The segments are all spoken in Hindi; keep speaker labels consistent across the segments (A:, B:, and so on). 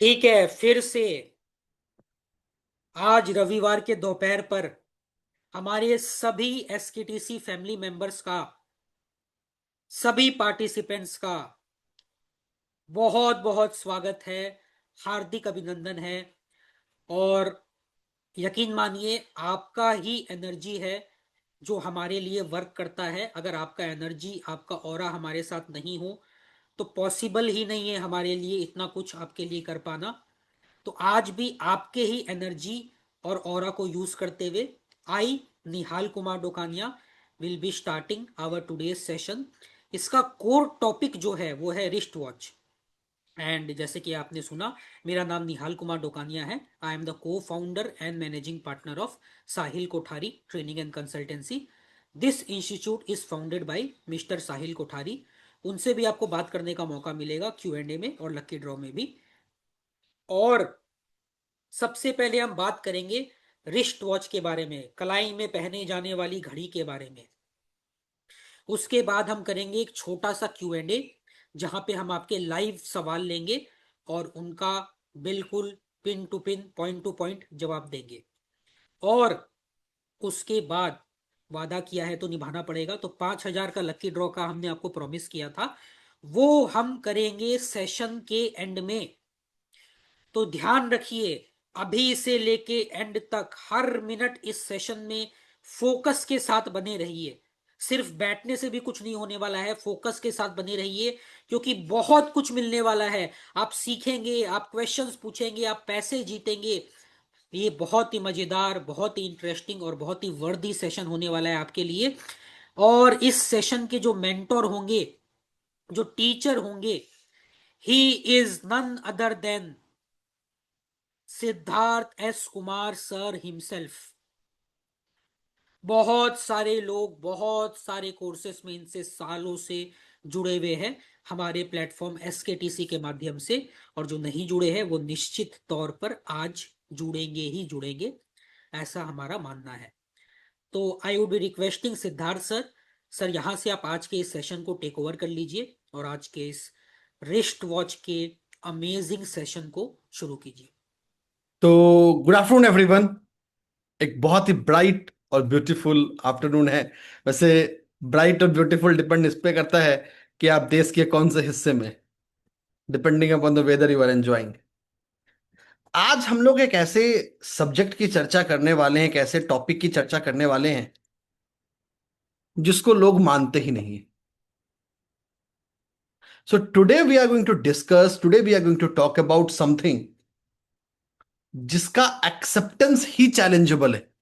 A: ठीक है, फिर से आज रविवार के दोपहर पर हमारे सभी एसकेटीसी फैमिली मेंबर्स का, सभी पार्टिसिपेंट्स का बहुत बहुत स्वागत है, हार्दिक अभिनंदन है। और यकीन मानिए, आपका ही एनर्जी है जो हमारे लिए वर्क करता है। अगर आपका एनर्जी, आपका ऑरा हमारे साथ नहीं हो तो पॉसिबल ही नहीं है हमारे लिए इतना कुछ आपके लिए कर पाना। तो आज भी आपके ही एनर्जी और ऑरा को यूज करते हुए I, Nihal Kumar Dokania, will be starting our today's session. इसका कोर टॉपिक जो है वो है रिस्ट वॉच। एंड जैसे कि आपने सुना, मेरा नाम निहाल कुमार डोकानिया है। I am the cofounder and managing partner of Sahil Kothari training and consultancy. This institute is founded by mister Sahil Kothari. उनसे भी आपको बात करने का मौका मिलेगा Q&A में और लकी ड्रॉ में भी। और सबसे पहले हम बात करेंगे रिस्ट वॉच के बारे में, कलाई में पहने जाने वाली घड़ी के बारे में। उसके बाद हम करेंगे एक छोटा सा Q&A, जहां पे हम आपके लाइव सवाल लेंगे और उनका बिल्कुल pin to pin, point to point जवाब देंगे। और उसके बाद वादा किया है तो निभाना पड़ेगा, तो 5,000 का लकी ड्रॉ का हमने आपको प्रॉमिस किया था, वो हम करेंगे सेशन के एंड में। तो ध्यान रखिए, अभी से लेके एंड तक हर मिनट इस सेशन में फोकस के साथ बने रहिए। सिर्फ बैठने से भी कुछ नहीं होने वाला है, फोकस के साथ बने रहिए, क्योंकि बहुत कुछ मिलने वाला है। आप सीखेंगे, आप क्वेश्चंस पूछेंगे, आप पैसे जीतेंगे। ये बहुत ही मजेदार, बहुत ही इंटरेस्टिंग और बहुत ही वर्दी सेशन होने वाला है आपके लिए। और इस सेशन के जो मेंटोर होंगे, जो टीचर होंगे, he is none other than Siddharth S Kumar sir himself. बहुत सारे लोग बहुत सारे कोर्सेस में इनसे सालों से जुड़े हुए हैं हमारे प्लेटफॉर्म एसकेटीसी के माध्यम से। और जो नहीं जुड़े हैं वो निश्चित तौर पर आज जुड़ेंगे ही जुड़ेंगे, ऐसा हमारा मानना है। तो I would be requesting Siddharth sir, sir यहाँ से आप आज के इस सेशन को टेक ओवर कर लीजिए और आज के इस रिस्ट वॉच के अमेजिंग सेशन को शुरू कीजिए।
B: तो गुड आफ्टरनून एवरीवन। एक बहुत ही ब्राइट और ब्यूटीफुल आफ्टरनून है। वैसे ब्राइट और ब्यूटीफुल डिपेंड इस पे करता है कि आप देश के कौन से हिस्से में, depending upon the weather you are enjoying. आज हम लोग एक ऐसे सब्जेक्ट की चर्चा करने वाले हैं, एक ऐसे टॉपिक की चर्चा करने वाले हैं जिसको लोग मानते ही नहीं। So today we are going to discuss, today we are going to talk about something जिसका एक्सेप्टेंस ही चैलेंजेबल है।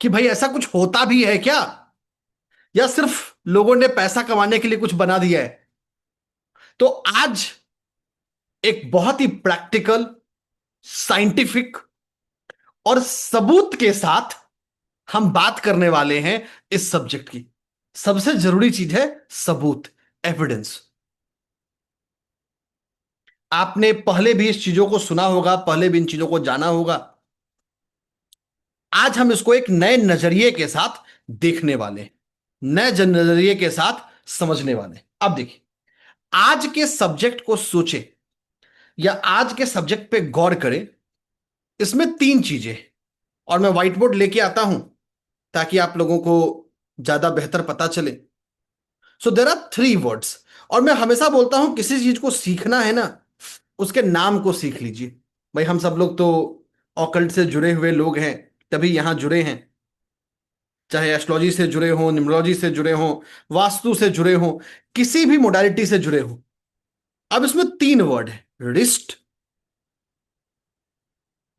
B: कि भाई ऐसा कुछ होता भी है क्या, या सिर्फ लोगों ने पैसा कमाने के लिए कुछ बना दिया है। तो आज एक बहुत ही प्रैक्टिकल, साइंटिफिक और सबूत के साथ हम बात करने वाले हैं इस सब्जेक्ट की। सबसे जरूरी चीज है सबूत, एविडेंस। आपने पहले भी इस चीजों को सुना होगा, पहले भी इन चीजों को जाना होगा। आज हम इसको एक नए नजरिए के साथ देखने वाले हैं, नए नजरिए के साथ समझने वाले हैं। अब देखिए, आज के सब्जेक्ट को सोचे या आज के सब्जेक्ट पे गौर करें। इसमें तीन चीजें, और मैं व्हाइट बोर्ड लेके आता हूं ताकि आप लोगों को ज्यादा बेहतर पता चले। सो देर आर थ्री वर्ड्स। और मैं हमेशा बोलता हूं, किसी चीज को सीखना है ना, उसके नाम को सीख लीजिए। भाई हम सब लोग तो ऑकल्ट से जुड़े हुए लोग हैं, तभी यहां जुड़े हैं। चाहे एस्ट्रोलॉजी से जुड़े हों, न्यूमरोलॉजी से जुड़े हों, वास्तु से जुड़े हों, किसी भी मोडालिटी से जुड़े हों। अब इसमें तीन वर्ड है, रिस्ट,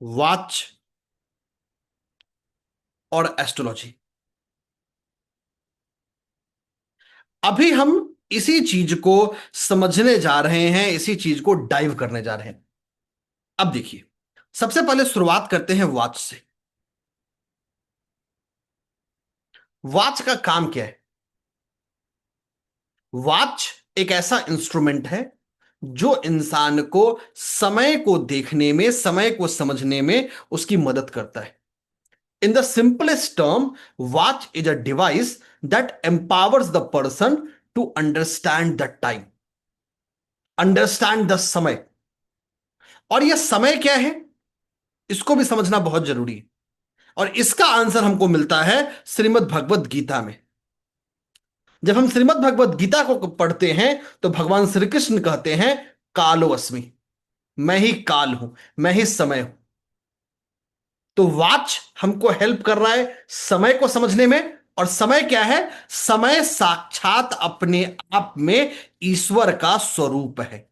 B: वॉच और एस्ट्रोलॉजी। अभी हम इसी चीज को समझने जा रहे हैं, इसी चीज को डाइव करने जा रहे हैं। अब देखिए, सबसे पहले शुरुआत करते हैं वॉच से। वॉच का काम क्या है? वॉच एक ऐसा इंस्ट्रूमेंट है जो इंसान को समय को देखने में, समय को समझने में उसकी मदद करता है। In the simplest term, watch is a device that empowers the person to understand the time. Understand the समय। और यह समय क्या है, इसको भी समझना बहुत जरूरी है। और इसका आंसर हमको मिलता है श्रीमद् भगवत गीता में। जब हम श्रीमद् भगवत गीता को पढ़ते हैं तो भगवान श्री कृष्ण कहते हैं कालो अस्मि, मैं ही काल हूं, मैं ही समय हूं। तो वॉच हमको हेल्प कर रहा है समय को समझने में। और समय क्या है? समय साक्षात अपने आप में ईश्वर का स्वरूप है।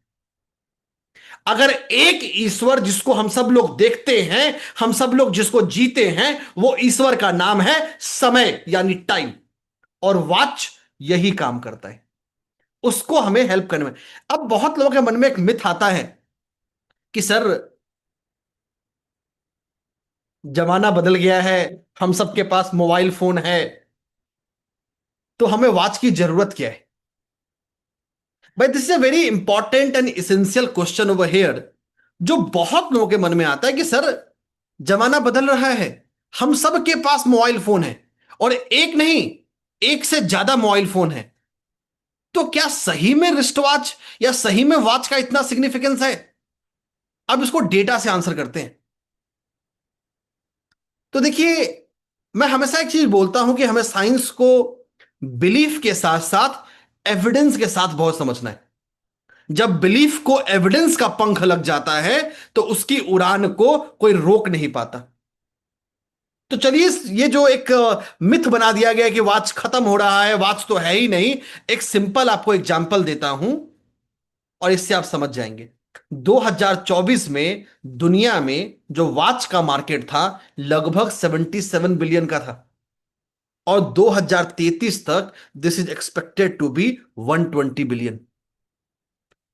B: अगर एक ईश्वर जिसको हम सब लोग देखते हैं, हम सब लोग जिसको जीते हैं, वो ईश्वर का नाम है समय यानी टाइम। और वॉच यही काम करता है, उसको हमें हेल्प करने में। अब बहुत लोगों के मन में एक मिथ आता है कि सर जमाना बदल गया है, हम सबके पास मोबाइल फोन है, तो हमें वॉच की जरूरत क्या है? भाई this is a very important and essential question over here, जो बहुत लोगों के मन में आता है कि सर जमाना बदल रहा है, हम सबके पास मोबाइल फोन है, और एक नहीं, एक से ज्यादा मोबाइल फोन है, तो क्या सही में रिस्ट वॉच या सही में वॉच का इतना सिग्निफिकेंस है? अब इसको डेटा से आंसर करते हैं। तो देखिए, मैं हमेशा एक चीज बोलता हूं कि हमें साइंस को बिलीफ के साथ साथ एविडेंस के साथ बहुत समझना है। जब बिलीफ को एविडेंस का पंख लग जाता है तो उसकी उड़ान को कोई रोक नहीं पाता। तो चलिए, ये जो एक मिथ बना दिया गया कि वॉच खत्म हो रहा है, वॉच तो है ही नहीं, एक सिंपल आपको एग्जांपल देता हूं और इससे आप समझ जाएंगे। 2024 में दुनिया में जो वॉच का मार्केट था लगभग 77 बिलियन का था, और 2033 तक this is expected to be 120 billion.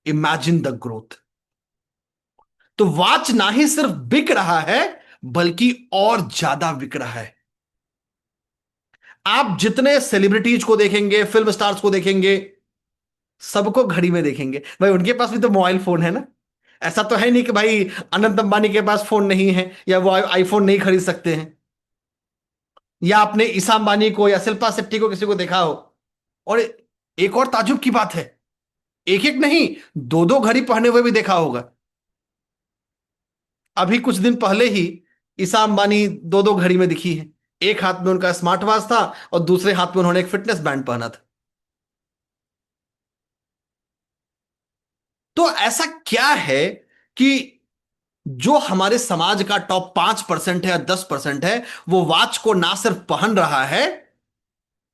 B: Imagine the growth. तो वॉच ना ही सिर्फ बिक रहा है, बल्कि और ज्यादा बिक रहा है। आप जितने सेलिब्रिटीज को देखेंगे, फिल्म स्टार्स को देखेंगे, सबको घड़ी में देखेंगे। भाई उनके पास भी तो मोबाइल फोन है ना। ऐसा तो है नहीं कि भाई अनंत अंबानी के पास फोन नहीं है या वो आईफोन नहीं खरीद सकते हैं, या आपने ईसा अंबानी को या शिल्पा शेट्टी को किसी को देखा हो। और एक और ताजुब की बात है, एक एक नहीं, दो दो घड़ी पहने हुए भी देखा होगा। अभी कुछ दिन पहले ही ईसा अंबानी दो दो घड़ी में दिखी है। एक हाथ में उनका स्मार्ट वॉच था और दूसरे हाथ में उन्होंने एक फिटनेस बैंड पहना था। तो ऐसा क्या है कि जो हमारे समाज का टॉप 5% है या 10% है, वो वॉच को ना सिर्फ पहन रहा है,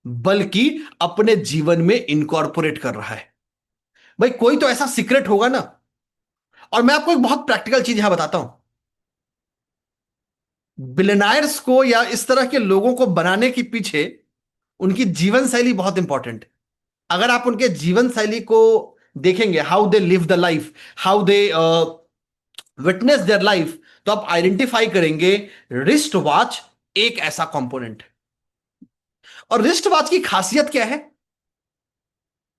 B: बल्कि अपने जीवन में इनकॉर्पोरेट कर रहा है। भाई कोई तो ऐसा सीक्रेट होगा ना। और मैं आपको एक बहुत प्रैक्टिकल चीज यहां बताता हूं। बिलियनायर्स को या इस तरह के लोगों को बनाने के पीछे उनकी जीवन शैली बहुत इंपॉर्टेंट है। अगर आप उनके जीवन शैली को देखेंगे, how they live the life, how they witness their life, तो आप आइडेंटिफाई करेंगे रिस्ट वॉच एक ऐसा कंपोनेंट है। और रिस्ट वॉच की खासियत क्या है?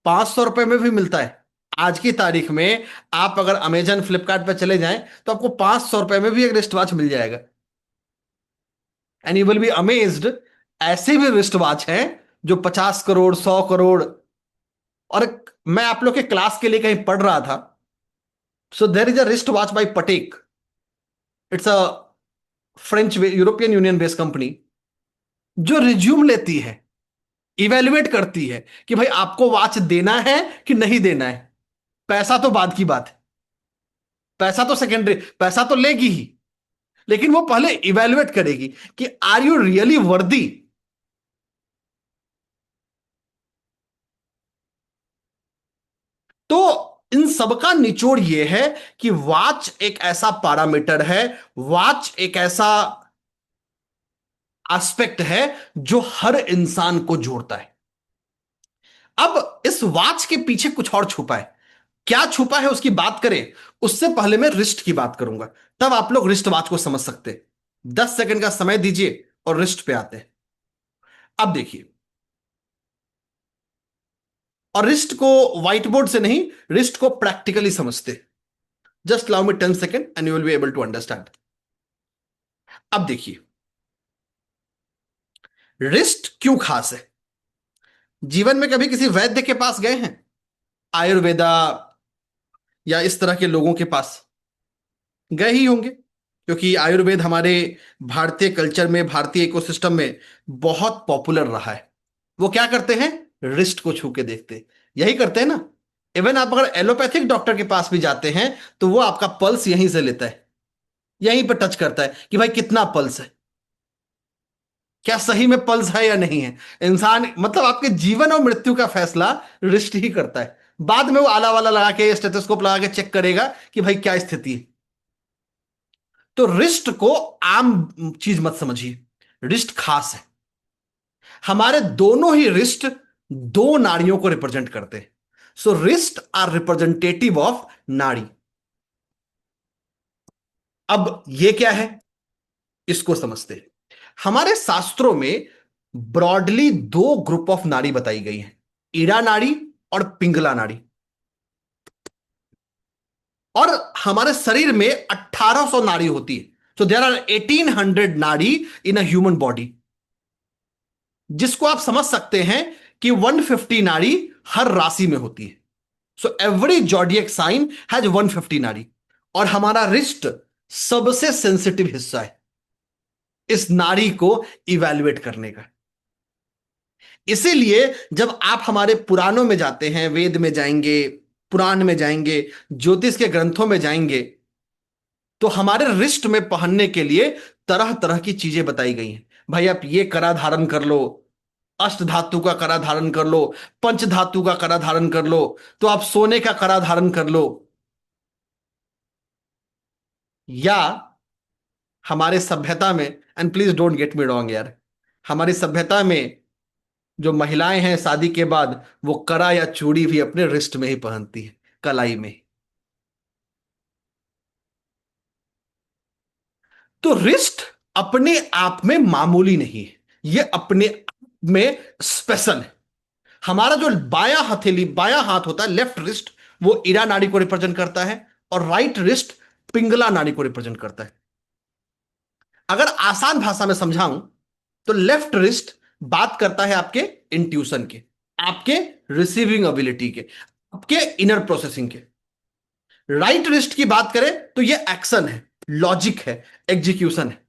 B: 500 रुपए में भी मिलता है। आज की तारीख में आप अगर अमेजन फ्लिपकार्ट पर चले जाएं तो आपको 500 रुपए में भी एक रिस्ट वॉच मिल जाएगा। And you will be amazed, ऐसे भी रिस्ट वॉच हैं जो 50 करोड़, 100 करोड़। और मैं आप लोग के क्लास के लिए कहीं पढ़ रहा था, so there is a wrist watch by Patek. It's a French European Union based company, जो रिज्यूम लेती है, इवेल्युएट करती है कि भाई आपको वॉच देना है कि नहीं देना है। पैसा तो बाद की बात है, पैसा तो सेकेंडरी, पैसा तो लेगी ही, लेकिन वो पहले इवेल्युएट करेगी कि आर यू रियली वर्दी। तो इन सबका निचोड़ ये है कि वॉच एक ऐसा पैरामीटर है, वॉच एक ऐसा एस्पेक्ट है जो हर इंसान को जोड़ता है। अब इस वॉच के पीछे कुछ और छुपा है। क्या छुपा है उसकी बात करें, उससे पहले मैं रिस्ट की बात करूंगा, तब आप लोग रिस्ट वॉच को समझ सकते हैं। 10 सेकंड का समय दीजिए और रिस्ट पे आते हैं। अब देखिए, और रिस्ट को व्हाइट बोर्ड से नहीं, रिस्ट को प्रैक्टिकली समझते। Just allow me 10 second and you will be able to understand. अब देखिए, रिस्ट क्यों खास है? जीवन में कभी किसी वैद्य के पास गए हैं? आयुर्वेदा, या इस तरह के लोगों के पास गए ही होंगे, क्योंकि आयुर्वेद हमारे भारतीय कल्चर में, भारतीय इकोसिस्टम में बहुत पॉपुलर रहा है। वो क्या करते हैं? रिस्ट को छू के देखते हैं। यही करते हैं ना। इवन आप अगर एलोपैथिक डॉक्टर के पास भी जाते हैं तो वो आपका पल्स यहीं से लेता है, यहीं पर टच करता है कि भाई कितना पल्स है, क्या सही में पल्स है या नहीं है। इंसान मतलब आपके जीवन और मृत्यु का फैसला रिस्ट ही करता है। बाद में वो आला वाला लगा के, स्टेथोस्कोप लगा के चेक करेगा कि भाई क्या स्थिति है। तो रिस्ट को आम चीज मत समझिए, रिस्ट खास है। हमारे दोनों ही रिस्ट दो नाड़ियों को रिप्रेजेंट करते हैं। सो रिस्ट आर रिप्रेजेंटेटिव ऑफ नाड़ी। अब ये क्या है, इसको समझते हैं। हमारे शास्त्रों में ब्रॉडली दो ग्रुप ऑफ नाड़ी बताई गई हैं, ईड़ा नाड़ी और पिंगला नाड़ी। और हमारे शरीर में 1800 नाड़ी होती है। सो देयर आर 1800 नाड़ी इन अ ह्यूमन बॉडी, जिसको आप समझ सकते हैं कि 150 नाड़ी हर राशि में होती है। So every zodiac sign has 150 नाड़ी। और हमारा रिस्ट सबसे सेंसिटिव हिस्सा है इस नाड़ी को इवैल्यूएट करने का। इसीलिए जब आप हमारे पुराणों में जाते हैं, वेद में जाएंगे, पुराण में जाएंगे, ज्योतिष के ग्रंथों में जाएंगे, तो हमारे रिस्ट में पहनने के लिए तरह तरह की चीजें बताई गई हैं। भाई आप ये कड़ा धारण कर लो, अष्ट धातु का कड़ा धारण कर लो, पंच धातु का कड़ा धारण कर लो, तो आप सोने का कड़ा धारण कर लो। या हमारे सभ्यता में, and please don't get me wrong यार, हमारी सभ्यता में जो महिलाएं हैं शादी के बाद वो कड़ा या चूड़ी भी अपने रिस्ट में ही पहनती है, कलाई में। तो रिस्ट अपने आप में मामूली नहीं है, ये अपने आप में स्पेशल है। हमारा जो बायां हथेली, बायां हाथ होता है, लेफ्ट रिस्ट, वो ईड़ा नाड़ी को रिप्रेजेंट करता है, और राइट रिस्ट पिंगला नाड़ी को रिप्रेजेंट करता है। अगर आसान भाषा में समझाऊं तो लेफ्ट रिस्ट बात करता है आपके इंट्यूशन के, आपके रिसीविंग एबिलिटी के, आपके इनर प्रोसेसिंग के। राइट रिस्ट की बात करें तो ये एक्शन है, लॉजिक है, एग्जीक्यूशन है।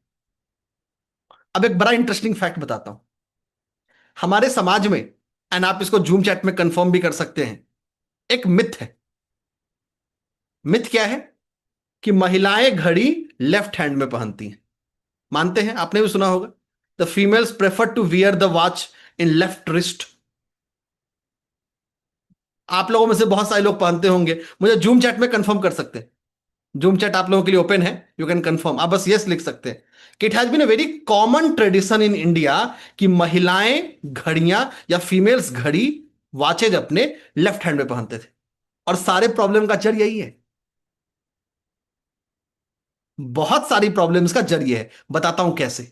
B: अब एक बड़ा इंटरेस्टिंग फैक्ट बताता हूं हमारे समाज में, एंड आप इसको जूम चैट में कंफर्म भी कर सकते हैं। एक मिथ है। मिथ क्या है? कि महिलाएं घड़ी लेफ्ट हैंड में पहनती हैं। मानते हैं, आपने भी सुना होगा, the females prefer to wear the watch in left wrist. आप लोगों में से बहुत सारे लोग पहनते होंगे, मुझे जूम चैट में कंफर्म कर सकते हैं। जूम चैट आप लोगों के लिए ओपन है, यू कैन कंफर्म, आप बस यस लिख सकते हैं कि it has been a very common tradition in India कि महिलाएं घड़ियां या फीमेल्स घड़ी, वॉचेज अपने लेफ्ट हैंड में पहनते थे। और सारे प्रॉब्लम का जड़ यही है, बहुत सारी प्रॉब्लम्स का जड़ ये है। बताता हूं कैसे।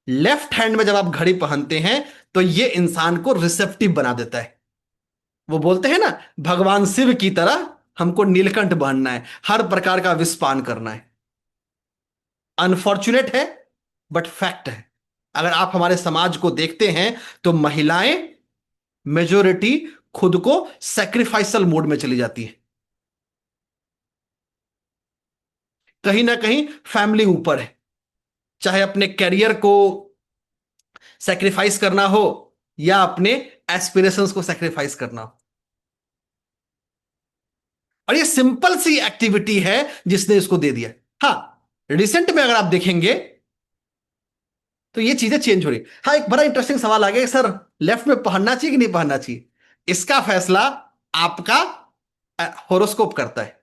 B: लेफ्ट हैंड में जब आप घड़ी पहनते हैं तो ये इंसान को रिसेप्टिव बना देता है। वो बोलते हैं ना, भगवान शिव की तरह हमको नीलकंठ बनना है, हर प्रकार का विषपान करना है। अनफॉर्चुनेट है बट फैक्ट है। अगर आप हमारे समाज को देखते हैं तो महिलाएं मेजोरिटी खुद को सेक्रीफाइसल मोड में चली जाती है। कहीं ना कहीं फैमिली ऊपर है, चाहे अपने कैरियर को सेक्रीफाइस करना हो या अपने एस्पिरेशंस को सेक्रीफाइस करना हो। और ये सिंपल सी एक्टिविटी है जिसने इसको दे दिया। हाँ, रिसेंट में अगर आप देखेंगे तो ये चीजें चेंज हो रही। हाँ, एक बड़ा इंटरेस्टिंग सवाल आ गया कि सर लेफ्ट में पहनना चाहिए कि नहीं पहनना चाहिए। इसका फैसला आपका होरोस्कोप करता है,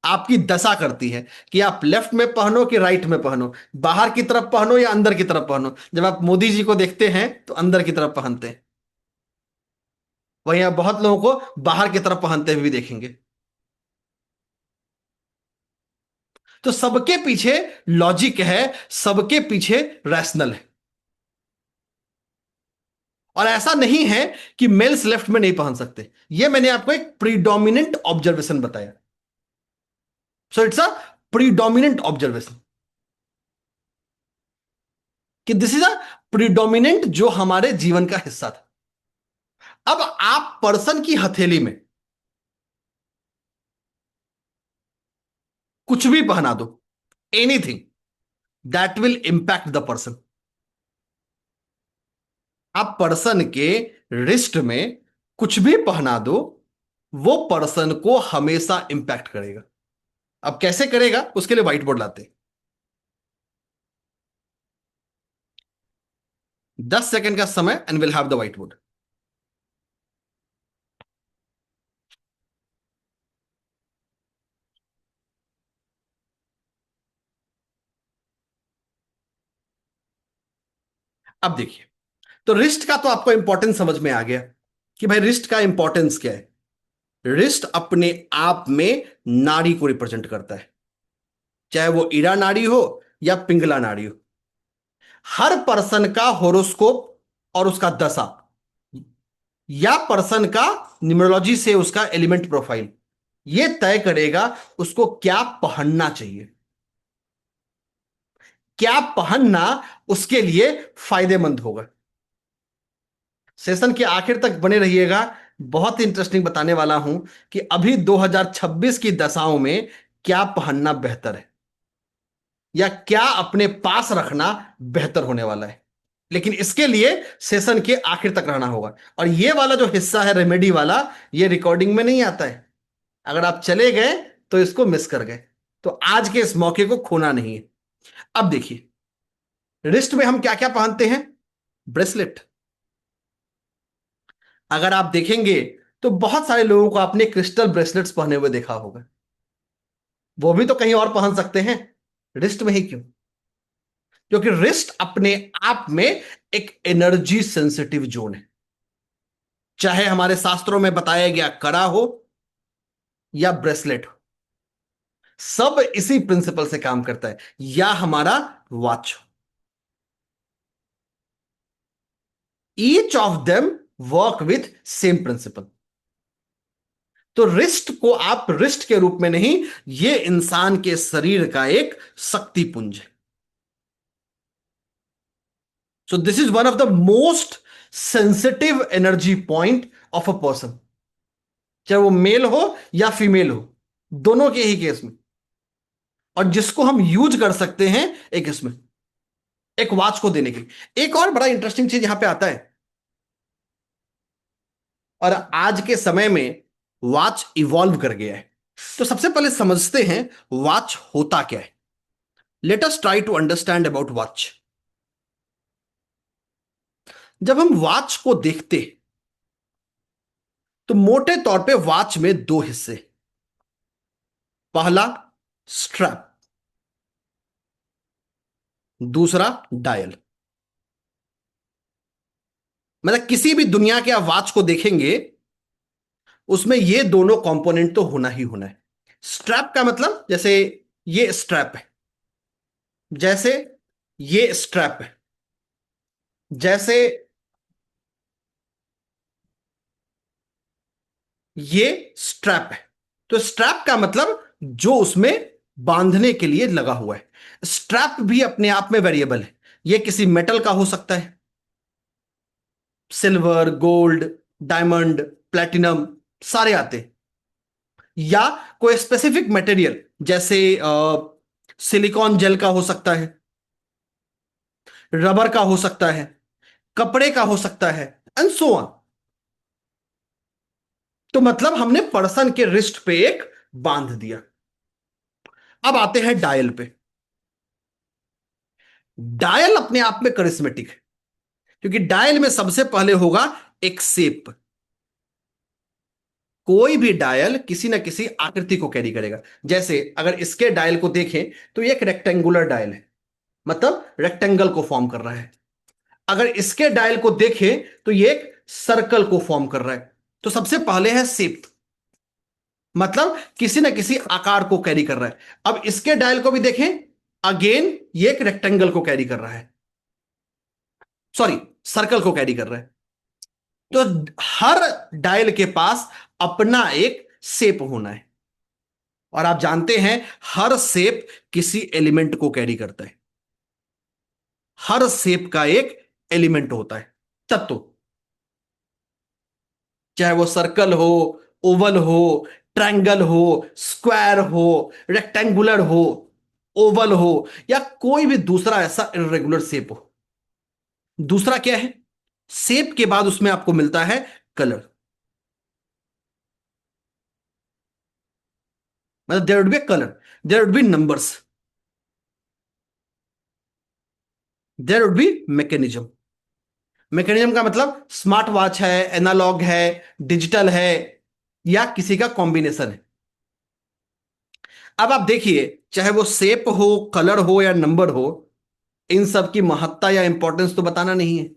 B: आपकी दशा करती है कि आप लेफ्ट में पहनो कि राइट में पहनो, बाहर की तरफ पहनो या अंदर की तरफ पहनो। जब आप मोदी जी को देखते हैं तो अंदर की तरफ पहनते हैं, वहीं आप बहुत लोगों को बाहर की तरफ पहनते हुए भी देखेंगे। तो सबके पीछे लॉजिक है, सबके पीछे रैशनल है। और ऐसा नहीं है कि मेल्स लेफ्ट में नहीं पहन सकते, ये मैंने आपको एक प्रीडोमिनेंट ऑब्जर्वेशन बताया। So it's a predominant observation, कि दिस इज अ प्रीडोमिनेंट जो हमारे जीवन का हिस्सा था। अब आप पर्सन की हथेली में कुछ भी पहना दो, anything that will impact the person. आप पर्सन के रिस्ट में कुछ भी पहना दो, वो पर्सन को हमेशा इंपैक्ट करेगा। अब कैसे करेगा, उसके लिए व्हाइट बोर्ड लाते हैं। 10 सेकंड का समय and will have the whiteboard. अब देखिए, तो रिस्ट का तो आपको इंपॉर्टेंस समझ में आ गया कि भाई रिस्ट का इंपॉर्टेंस क्या है। रिस्ट अपने आप में नाड़ी को रिप्रेजेंट करता है, चाहे वो ईरा नाड़ी हो या पिंगला नाड़ी हो। हर पर्सन का होरोस्कोप और उसका दशा, या पर्सन का न्यूमरोलॉजी से उसका एलिमेंट प्रोफाइल, ये तय करेगा उसको क्या पहनना चाहिए। क्या पहनना उसके लिए फायदेमंद होगा। सेशन के आखिर तक बने रहिएगा, बहुत इंटरेस्टिंग बताने वाला हूं कि अभी 2026 की दशाओं में क्या पहनना बेहतर है, या क्या अपने पास रखना बेहतर होने वाला है। लेकिन इसके लिए सेशन के आखिर तक रहना होगा। और ये वाला जो हिस्सा है रेमेडी वाला, ये रिकॉर्डिंग में नहीं आता है। अगर आप चले गए तो इसको मिस कर गए। तो आज के इस मौके को खोना नहीं है। अब देखिए, रिस्ट में हम क्या क्या पहनते हैं। ब्रेसलेट। अगर आप देखेंगे तो बहुत सारे लोगों को आपने क्रिस्टल ब्रेसलेट्स पहने हुए देखा होगा। वो भी तो कहीं और पहन सकते हैं, रिस्ट में ही क्यों? क्योंकि रिस्ट अपने आप में एक एनर्जी सेंसिटिव जोन है। चाहे हमारे शास्त्रों में बताया गया कड़ा हो या ब्रेसलेट हो, सब इसी प्रिंसिपल से काम करता है। या हमारा वॉच हो, each of them work with same principle. तो रिस्ट को आप रिस्ट के रूप में नहीं, ये इंसान के शरीर का एक शक्ति पुंज है। So this is one of the most sensitive energy point of a person, चाहे वो मेल हो या फीमेल हो, दोनों के ही केस में। और जिसको हम यूज कर सकते हैं एक इसमें, एक वॉच को देने के लिए। एक और बड़ा इंटरेस्टिंग चीज यहां पे आता है, और आज के समय में वॉच इवॉल्व कर गया है। तो सबसे पहले समझते हैं वॉच होता क्या है। Let us try to understand about watch. जब हम वॉच को देखते तो मोटे तौर पे वॉच में दो हिस्से। पहला स्ट्रैप, दूसरा डायल। मतलब किसी भी दुनिया के आप वॉच को देखेंगे, उसमें ये दोनों कंपोनेंट तो होना ही होना है। स्ट्रैप का मतलब जैसे ये स्ट्रैप है, जैसे ये स्ट्रैप है, जैसे ये स्ट्रैप है। तो स्ट्रैप का मतलब जो उसमें बांधने के लिए लगा हुआ है। स्ट्रैप भी अपने आप में वेरिएबल है। ये किसी मेटल का हो सकता है, सिल्वर, गोल्ड, डायमंड, प्लेटिनम, सारे आते हैं। या कोई स्पेसिफिक मटेरियल जैसे सिलिकॉन जेल का हो सकता है, रबर का हो सकता है, कपड़े का हो सकता है, एंड सो ऑन। तो मतलब हमने पर्सन के रिस्ट पे एक बांध दिया। अब आते हैं डायल पे। डायल अपने आप में करिस्मेटिक है, क्योंकि डायल में सबसे पहले होगा एक शेप। कोई भी डायल किसी ना किसी आकृति को कैरी करेगा। जैसे अगर इसके डायल को देखें तो ये एक रेक्टेंगुलर डायल है, मतलब रेक्टेंगल को फॉर्म कर रहा है। अगर इसके डायल को देखें तो ये एक सर्कल को फॉर्म कर रहा है। तो सबसे पहले है शेप, मतलब किसी ना किसी आकार को कैरी कर रहा है। अब इसके डायल को भी देखें, अगेन ये एक रेक्टेंगल को कैरी कर रहा है, सॉरी, सर्कल को कैरी कर रहा है। तो हर डायल के पास अपना एक शेप होना है। और आप जानते हैं हर शेप किसी एलिमेंट को कैरी करता है। हर शेप का एक एलिमेंट होता है, तत्व। चाहे वो सर्कल हो, ओवल हो, ट्रायंगल हो, स्क्वायर हो, रेक्टेंगुलर हो, ओवल हो, या कोई भी दूसरा ऐसा इरेगुलर शेप हो। दूसरा क्या है? शेप के बाद उसमें आपको मिलता है कलर। मतलब there would be colour, there would be numbers, there would be mechanism. Mechanism का मतलब स्मार्ट वॉच है, एनालॉग है, डिजिटल है, या किसी का कॉम्बिनेशन है। अब आप देखिए, चाहे वो शेप हो, कलर हो, या नंबर हो, इन सब की महत्ता या इंपॉर्टेंस तो बताना नहीं है।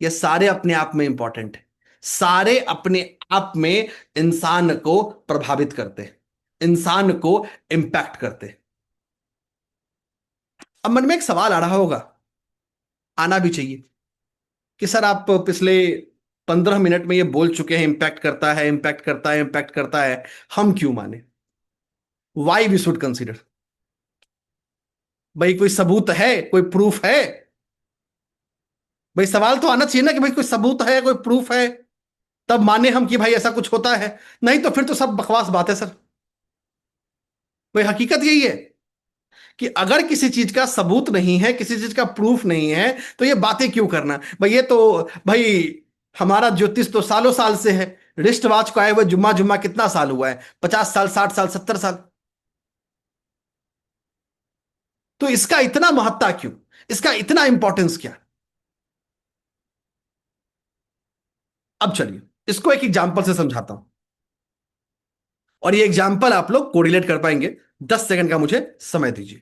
B: ये सारे अपने आप में इंपॉर्टेंट है। सारे अपने आप में इंसान को प्रभावित करते हैं, इंसान को इंपैक्ट करते हैं। अब मन में एक सवाल आ रहा होगा, आना भी चाहिए, कि सर आप पिछले 15 मिनट में ये बोल चुके हैं इंपैक्ट करता है, इंपैक्ट करता है, इंपैक्ट करता है, हम क्यों माने? Why we should consider? भाई कोई सबूत है, कोई प्रूफ है? भाई सवाल तो आना चाहिए ना कि भाई कोई सबूत है, कोई प्रूफ है, तब माने हम कि भाई ऐसा कुछ होता है। नहीं तो फिर तो सब बकवास बात है सर। भाई हकीकत यही है कि अगर किसी चीज का सबूत नहीं है, किसी चीज का प्रूफ नहीं है, तो ये बातें क्यों करना भाई? ये तो भाई हमारा ज्योतिष तो सालों साल से है। रिस्ट वॉच को आए हुए जुम्मा जुम्मा कितना साल हुआ है? 50 साल, 60 साल, 70 साल। तो इसका इतना महत्ता क्यों? इसका इतना इंपॉर्टेंस क्या? अब चलिए इसको एक एग्जाम्पल से समझाता हूं, और ये एग्जाम्पल आप लोग कोरिलेट कर पाएंगे। 10 सेकंड का मुझे समय दीजिए।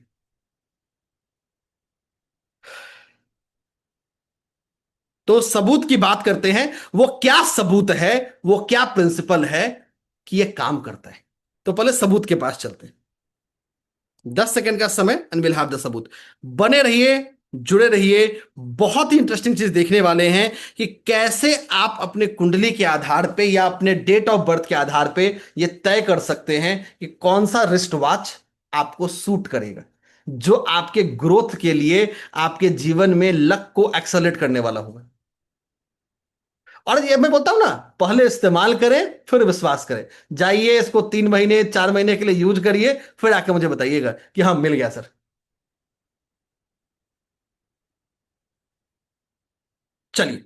B: तो सबूत की बात करते हैं। वो क्या सबूत है, वो क्या प्रिंसिपल है कि ये काम करता है? तो पहले सबूत के पास चलते हैं। 10 सेकंड का समय एंड विल हैव द सबूत। बने रहिए, जुड़े रहिए। बहुत ही इंटरेस्टिंग चीज देखने वाले हैं कि कैसे आप अपने कुंडली के आधार पे या अपने डेट ऑफ बर्थ के आधार पे ये तय कर सकते हैं कि कौन सा रिस्ट वॉच आपको सूट करेगा, जो आपके ग्रोथ के लिए, आपके जीवन में लक को एक्सेलरेट करने वाला होगा। और ये मैं बोलता हूं ना, पहले इस्तेमाल करें फिर विश्वास करें। जाइए इसको 3 महीने 4 महीने के लिए यूज करिए, फिर आके मुझे बताइएगा कि हाँ मिल गया सर। चलिए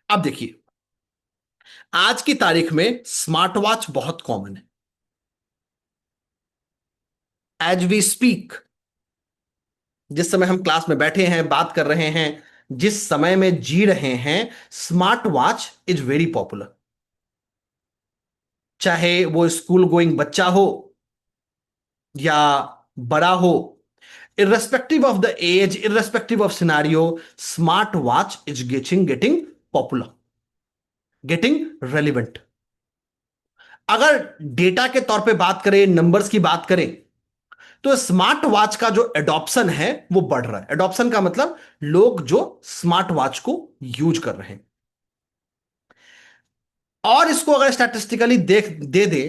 B: अब देखिए, आज की तारीख में स्मार्ट वॉच बहुत कॉमन है। एज वी स्पीक, जिस समय हम क्लास में बैठे हैं, बात कर रहे हैं, जिस समय में जी रहे हैं, smart watch is very popular. चाहे वो स्कूल गोइंग बच्चा हो या बड़ा हो, irrespective of the age, irrespective of scenario, smartwatch is getting popular, getting relevant. अगर डेटा के तौर पे बात करें, नंबर्स की बात करें, तो स्मार्ट वॉच का जो एडॉप्शन है वो बढ़ रहा है। एडॉप्शन का मतलब लोग जो स्मार्ट वॉच को यूज कर रहे हैं। और इसको अगर स्टैटिस्टिकली देख दे दे,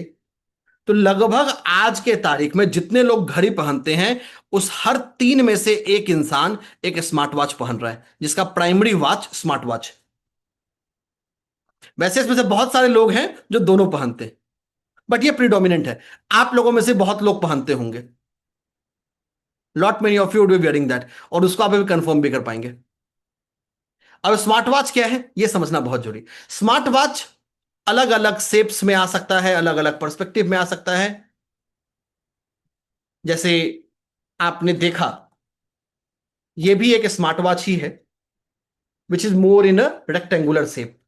B: तो लगभग आज के तारीख में जितने लोग घड़ी पहनते हैं, उस हर 3 में से एक इंसान एक स्मार्ट वॉच पहन रहा है, जिसका प्राइमरी वॉच स्मार्ट वॉच। वैसे इसमें से बहुत सारे लोग हैं जो दोनों पहनते हैं, बट ये प्रीडोमिनेंट है। आप लोगों में से बहुत लोग पहनते होंगे, lot many of you would be wearing that, और उसको आप अभी कंफर्म भी कर पाएंगे। अब स्मार्ट वॉच क्या है ये समझना बहुत जरूरी। स्मार्ट वॉच अलग अलग शेप्स में आ सकता है, अलग अलग पर्सपेक्टिव में आ सकता है। जैसे आपने देखा, ये भी एक स्मार्ट वॉच ही है, which is more in a rectangular shape.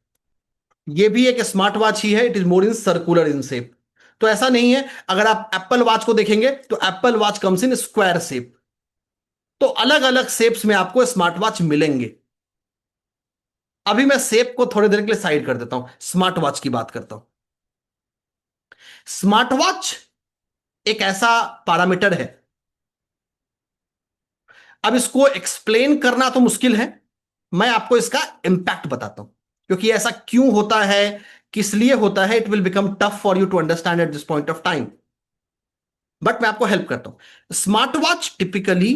B: ये भी एक स्मार्ट वॉच ही है, it is more in circular in shape. तो ऐसा नहीं है, अगर आप एप्पल वॉच को देखेंगे तो Apple watch comes in square shape. तो अलग अलग शेप्स में आपको स्मार्ट वॉच मिलेंगे। अभी मैं शेप को थोड़ी देर के लिए साइड कर देता हूं, स्मार्ट वॉच की बात करता हूं। स्मार्ट वॉच एक ऐसा पैरामीटर है, अब इसको एक्सप्लेन करना तो मुश्किल है, मैं आपको इसका इंपैक्ट बताता हूं, क्योंकि ऐसा क्यों होता है, किस लिए होता है। It will become tough for you to understand at this point of time, but मैं आपको हेल्प करता हूं। स्मार्ट वॉच टिपिकली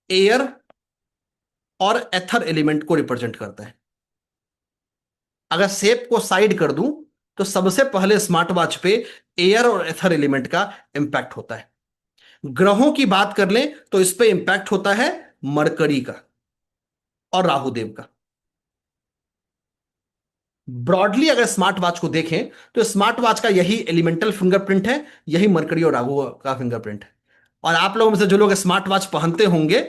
B: एयर और एथर एलिमेंट को रिप्रेजेंट करता है। अगर शेप को साइड कर दूं, तो सबसे पहले स्मार्ट वॉच पे एयर और एथर एलिमेंट का इंपैक्ट होता है। ग्रहों की बात कर लें तो इस पे इंपैक्ट होता है मरकरी का और राहुदेव का। ब्रॉडली अगर स्मार्ट वॉच को देखें तो स्मार्ट वॉच का यही एलिमेंटल फिंगरप्रिंट है, यही मरकरी और राहु का फिंगरप्रिंट है। और आप लोगों में से जो लोग स्मार्ट वॉच पहनते होंगे,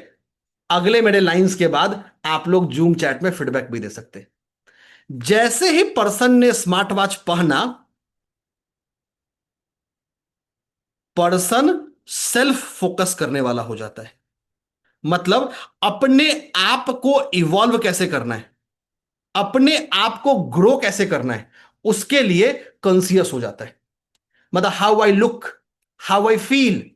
B: अगले मेरे लाइंस के बाद आप लोग जूम चैट में फीडबैक भी दे सकते हैं। जैसे ही पर्सन ने स्मार्ट वॉच पहना, पर्सन सेल्फ फोकस करने वाला हो जाता है। मतलब अपने आप को इवॉल्व कैसे करना है, अपने आप को ग्रो कैसे करना है, उसके लिए कॉन्सियस हो जाता है। मतलब how I look, how I feel,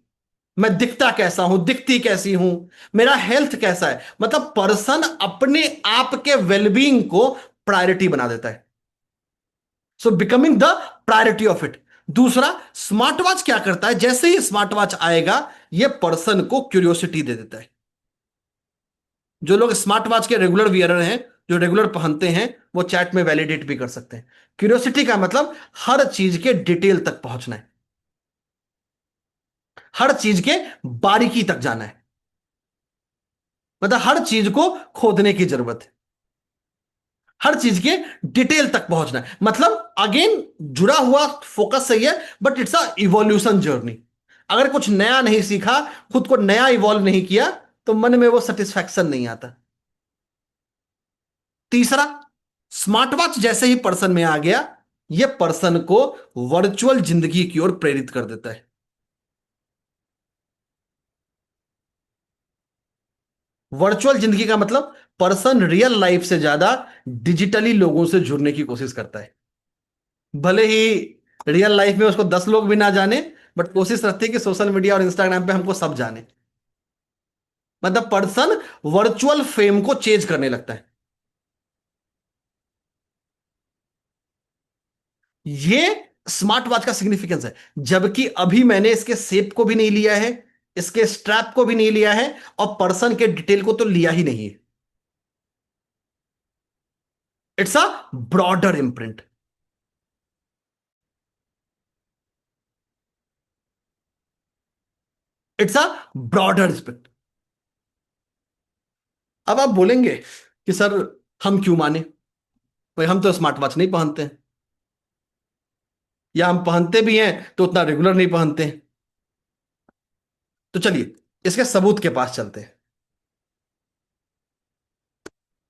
B: मैं दिखता कैसा हूं, दिखती कैसी हूं, मेरा हेल्थ कैसा है। मतलब पर्सन अपने आप के वेलबींग को प्रायोरिटी बना देता है। So becoming the priority of it. दूसरा, स्मार्ट वॉच क्या करता है, जैसे ही स्मार्ट वॉच आएगा यह पर्सन को क्यूरियोसिटी दे देता है। जो लोग स्मार्ट वॉच के रेगुलर वियरर हैं, जो रेगुलर पहनते हैं, वो चैट में वैलिडेट भी कर सकते हैं। क्यूरियोसिटी का मतलब हर चीज के डिटेल तक पहुंचना है, हर चीज के बारीकी तक जाना है। मतलब हर चीज को खोदने की जरूरत है, हर चीज के डिटेल तक पहुंचना है। मतलब अगेन जुड़ा हुआ फोकस सही है, but it's a evolution journey. अगर कुछ नया नहीं सीखा, खुद को नया इवॉल्व नहीं किया, तो मन में वो सेटिस्फैक्शन नहीं आता। तीसरा, स्मार्ट वॉच जैसे ही पर्सन में आ गया, यह पर्सन को वर्चुअल जिंदगी की ओर प्रेरित कर देता है। वर्चुअल जिंदगी का मतलब पर्सन रियल लाइफ से ज्यादा डिजिटली लोगों से जुड़ने की कोशिश करता है। भले ही रियल लाइफ में उसको 10 लोग भी ना जाने, बट कोशिश रहती है कि सोशल मीडिया और इंस्टाग्राम पे हमको सब जाने। मतलब पर्सन वर्चुअल फेम को चेज करने लगता है। ये स्मार्ट वॉच का सिग्निफिकेंस है। जबकि अभी मैंने इसके शेप को भी नहीं लिया है, इसके स्ट्रैप को भी नहीं लिया है, और पर्सन के डिटेल को तो लिया ही नहीं है। It's a broader imprint. It's a broader aspect. अब आप बोलेंगे कि सर हम क्यों माने, भाई हम तो स्मार्ट वॉच नहीं पहनते हैं, या हम पहनते भी हैं तो उतना रेगुलर नहीं पहनते हैं। तो चलिए इसके सबूत के पास चलते हैं।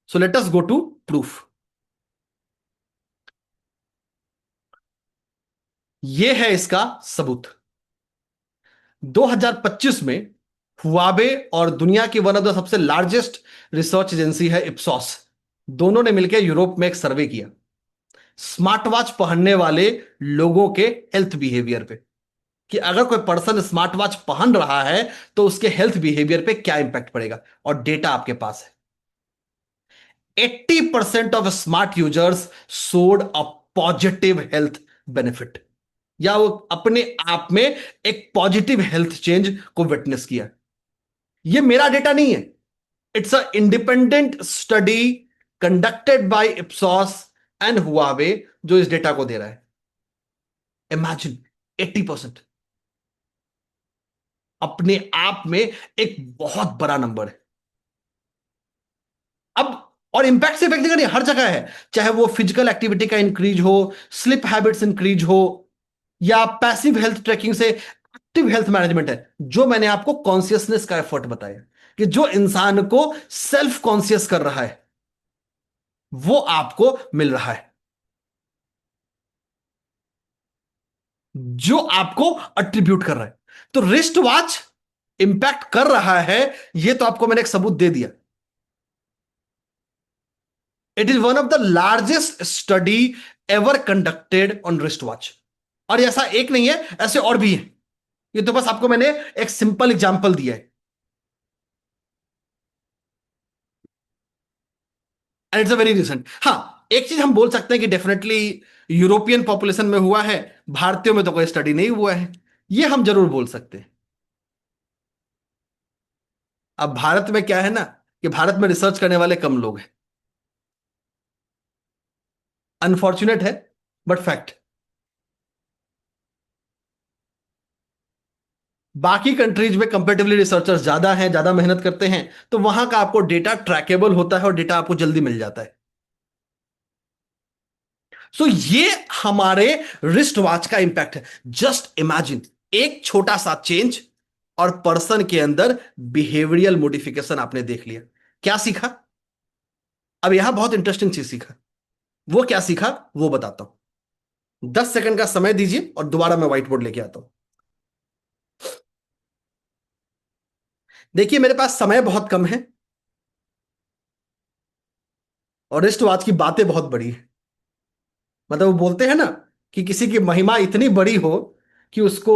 B: So let us go to proof. ये है इसका सबूत। 2025 में हुआबे और दुनिया की वन ऑफ द सबसे लार्जेस्ट रिसर्च एजेंसी है इप्सॉस, दोनों ने मिलकर यूरोप में एक सर्वे किया स्मार्ट वॉच पहनने वाले लोगों के हेल्थ बिहेवियर पे, कि अगर कोई पर्सन स्मार्ट वॉच पहन रहा है तो उसके हेल्थ बिहेवियर पे क्या इंपैक्ट पड़ेगा। और डेटा आपके पास है। 80% ऑफ स्मार्ट यूजर्स सोड अ पॉजिटिव हेल्थ बेनिफिट, या वो अपने आप में एक पॉजिटिव हेल्थ चेंज को विटनेस किया। ये मेरा डेटा नहीं है, it's a independent study conducted by Ipsos and Huawei जो इस डेटा को दे रहा है। इमेजिन, 80%। अपने आप में एक बहुत बड़ा नंबर है। अब और इंपैक्ट सिर्फ एक जगह नहीं, हर जगह है। चाहे वो फिजिकल एक्टिविटी का इंक्रीज हो, स्लिप हैबिट्स इंक्रीज हो, या पैसिव हेल्थ ट्रैकिंग से एक्टिव हेल्थ मैनेजमेंट है। जो मैंने आपको कॉन्शियसनेस का एफर्ट बताया, कि जो इंसान को सेल्फ कॉन्शियस कर रहा है वो आपको मिल रहा है, जो आपको अट्रीब्यूट कर रहा है। तो रिस्ट वॉच इंपैक्ट कर रहा है, ये तो आपको मैंने एक सबूत दे दिया। It is one of the largest study ever conducted on wrist watch. और ऐसा एक नहीं है, ऐसे और भी है। ये तो बस आपको मैंने एक सिंपल एग्जांपल दिया है, and it's a very recent. हाँ, एक चीज हम बोल सकते हैं कि डेफिनेटली यूरोपियन पॉपुलेशन में हुआ है, भारतीयों में तो कोई स्टडी नहीं हुआ है, ये हम जरूर बोल सकते हैं। अब भारत में क्या है ना, कि भारत में रिसर्च करने वाले कम लोग हैं। अनफॉर्चुनेट है, बट फैक्ट। बाकी कंट्रीज में कंपेटिवली रिसर्चर्स ज्यादा हैं, ज्यादा मेहनत करते हैं, तो वहां का आपको डेटा ट्रैकेबल होता है और डेटा आपको जल्दी मिल जाता है। सो ये हमारे रिस्ट वॉच का इंपैक्ट है। जस्ट इमेजिन, एक छोटा सा चेंज और पर्सन के अंदर बिहेवियरल मोडिफिकेशन आपने देख लिया। क्या सीखा? अब यहां बहुत इंटरेस्टिंग चीज सीखा। वो क्या सीखा वो बताता हूं। 10 सेकंड का समय दीजिए और दोबारा मैं व्हाइट बोर्ड लेके आता हूं। देखिए मेरे पास समय बहुत कम है और रिस्ट वॉच की बातें बहुत बड़ी है। मतलब वो बोलते हैं ना कि किसी की महिमा इतनी बड़ी हो कि उसको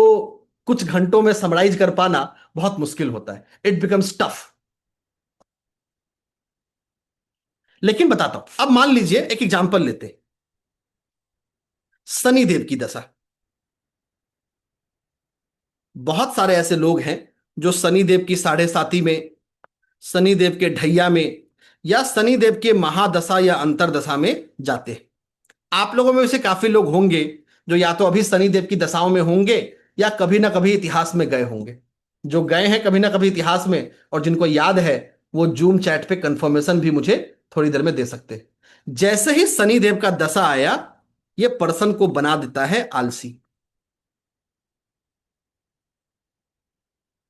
B: कुछ घंटों में समराइज कर पाना बहुत मुश्किल होता है, इट बिकम्स टफ। लेकिन बताता हूं, अब मान लीजिए एक एग्जांपल लेते हैं, शनि देव की दशा। बहुत सारे ऐसे लोग हैं जो शनि देव की साढ़े साती में, शनि देव के ढैया में, या शनि देव के महादशा या अंतरदशा में जाते हैं। आप लोगों में से काफी लोग होंगे जो या तो अभी शनि देव की दशाओं में होंगे या कभी ना कभी इतिहास में गए होंगे। जो गए हैं कभी ना कभी इतिहास में और जिनको याद है, वो जूम चैट पे कंफर्मेशन भी मुझे थोड़ी देर में दे सकते हैं। जैसे ही शनि देव का दशा आया, ये पर्सन को बना देता है आलसी।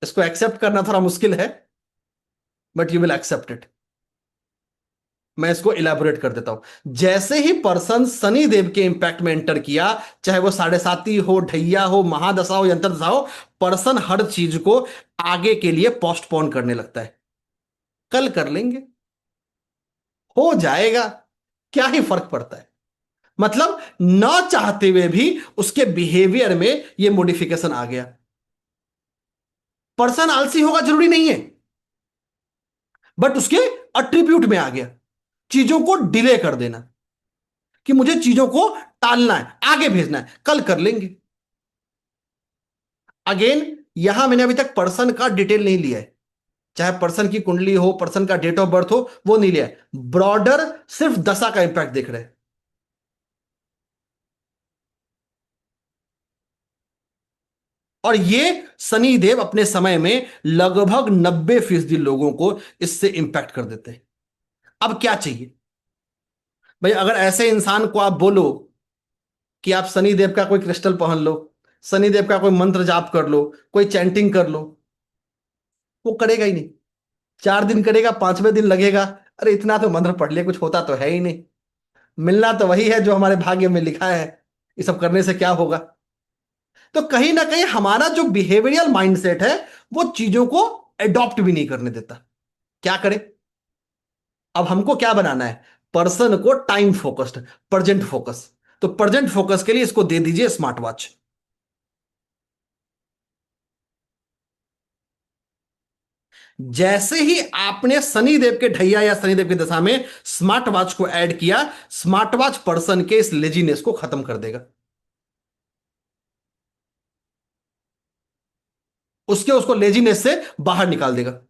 B: इसको एक्सेप्ट करना थोड़ा मुश्किल है, but you will accept it. मैं इसको इलेबोरेट कर देता हूं। जैसे ही पर्सन शनि देव के इंपैक्ट में एंटर किया, चाहे वो साढ़े साती हो, ढैया हो, महादशा हो, यंत्र दशा हो, पर्सन हर चीज को आगे के लिए पोस्टपोन करने लगता है। कल कर लेंगे, हो जाएगा, क्या ही फर्क पड़ता है। मतलब न चाहते हुए भी उसके बिहेवियर में ये मॉडिफिकेशन आ गया। पर्सन आलसी होगा जरूरी नहीं है, बट उसके अट्रीब्यूट में आ गया चीजों को डिले कर देना, कि मुझे चीजों को टालना है, आगे भेजना है, कल कर लेंगे। अगेन, यहां मैंने अभी तक पर्सन का डिटेल नहीं लिया है, चाहे पर्सन की कुंडली हो, पर्सन का डेट ऑफ बर्थ हो, वो नहीं लिया है। ब्रॉडर सिर्फ दशा का इंपैक्ट देख रहे हैं। और ये शनि देव अपने समय में लगभग 90% लोगों को इससे इंपैक्ट कर देते हैं। अब क्या चाहिए भाई? अगर ऐसे इंसान को आप बोलो कि आप शनि देव का कोई क्रिस्टल पहन लो, शनि देव का कोई मंत्र जाप कर लो, कोई चैंटिंग कर लो, वो करेगा ही नहीं। 4 दिन करेगा, 5वें दिन लगेगा, अरे इतना तो मंत्र पढ़ लिया, कुछ होता तो है ही नहीं, मिलना तो वही है जो हमारे भाग्य में लिखा है, ये सब करने से क्या होगा। तो कहीं ना कहीं हमारा जो बिहेवियरल माइंडसेट है, वो चीजों को एडॉप्ट भी नहीं करने देता। क्या करें? अब हमको क्या बनाना है? पर्सन को टाइम फोकस्ड, प्रेजेंट फोकस। तो प्रेजेंट फोकस के लिए इसको दे दीजिए स्मार्ट वॉच। जैसे ही आपने शनि देव के ढैया या शनि देव की दशा में स्मार्ट वॉच को ऐड किया, स्मार्ट वॉच पर्सन के इस लेजीनेस को खत्म कर देगा, उसको लेजीनेस से बाहर निकाल देगा।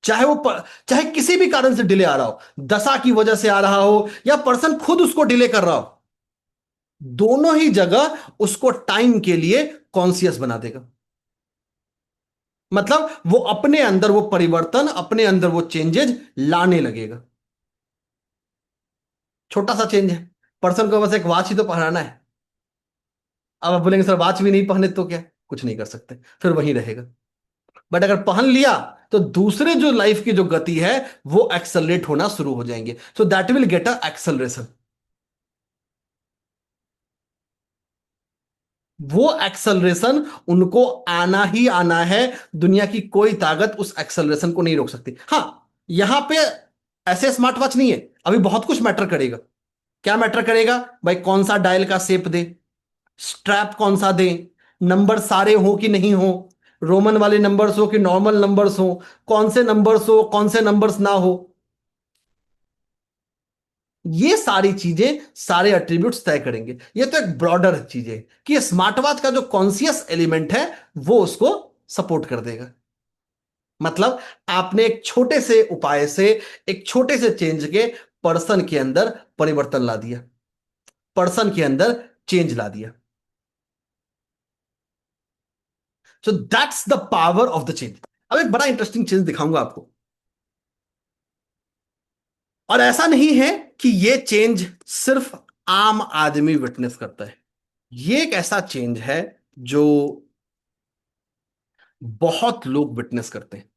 B: चाहे किसी भी कारण से डिले आ रहा हो, दशा की वजह से आ रहा हो या पर्सन खुद उसको डिले कर रहा हो, दोनों ही जगह उसको टाइम के लिए कॉन्शियस बना देगा। मतलब वो अपने अंदर वो परिवर्तन, अपने अंदर वो चेंजेस लाने लगेगा। छोटा सा चेंज है, पर्सन को बस एक वॉच ही तो पहनाना है। अब आप बोलेंगे सर वॉच भी नहीं पहने तो क्या? कुछ नहीं कर सकते, फिर वहीं रहेगा। बट अगर पहन लिया तो दूसरे जो लाइफ की जो गति है, वो एक्सेलरेट होना शुरू हो जाएंगे। So that will get a acceleration. वो एक्सेलरेशन उनको आना ही आना है। दुनिया की कोई ताकत उस एक्सेलरेशन को नहीं रोक सकती। हाँ, यहां पे ऐसे स्मार्ट वॉच नहीं है, अभी बहुत कुछ मैटर करेगा। क्या मैटर करेगा भाई? कौन सा डायल का शेप दे, स्ट्रैप कौन सा दे, नंबर सारे हो कि नहीं हो, रोमन वाले नंबर्स हो कि नॉर्मल नंबर्स हो, कौन से नंबर्स हो कौन से नंबर्स ना हो, ये सारी चीजें, सारे एट्रीब्यूट्स तय करेंगे। ये तो एक ब्रॉडर चीज है कि स्मार्ट वॉच का जो कॉन्शियस एलिमेंट है, वो उसको सपोर्ट कर देगा। मतलब आपने एक छोटे से उपाय से, एक छोटे से चेंज के पर्सन के अंदर परिवर्तन ला दिया, पर्सन के अंदर चेंज ला दिया। So that's the power of the change. अब एक बड़ा इंटरेस्टिंग चेंज दिखाऊंगा आपको, और ऐसा नहीं है कि ये चेंज सिर्फ आम आदमी विटनेस करता है। ये एक ऐसा चेंज है जो बहुत लोग विटनेस करते हैं,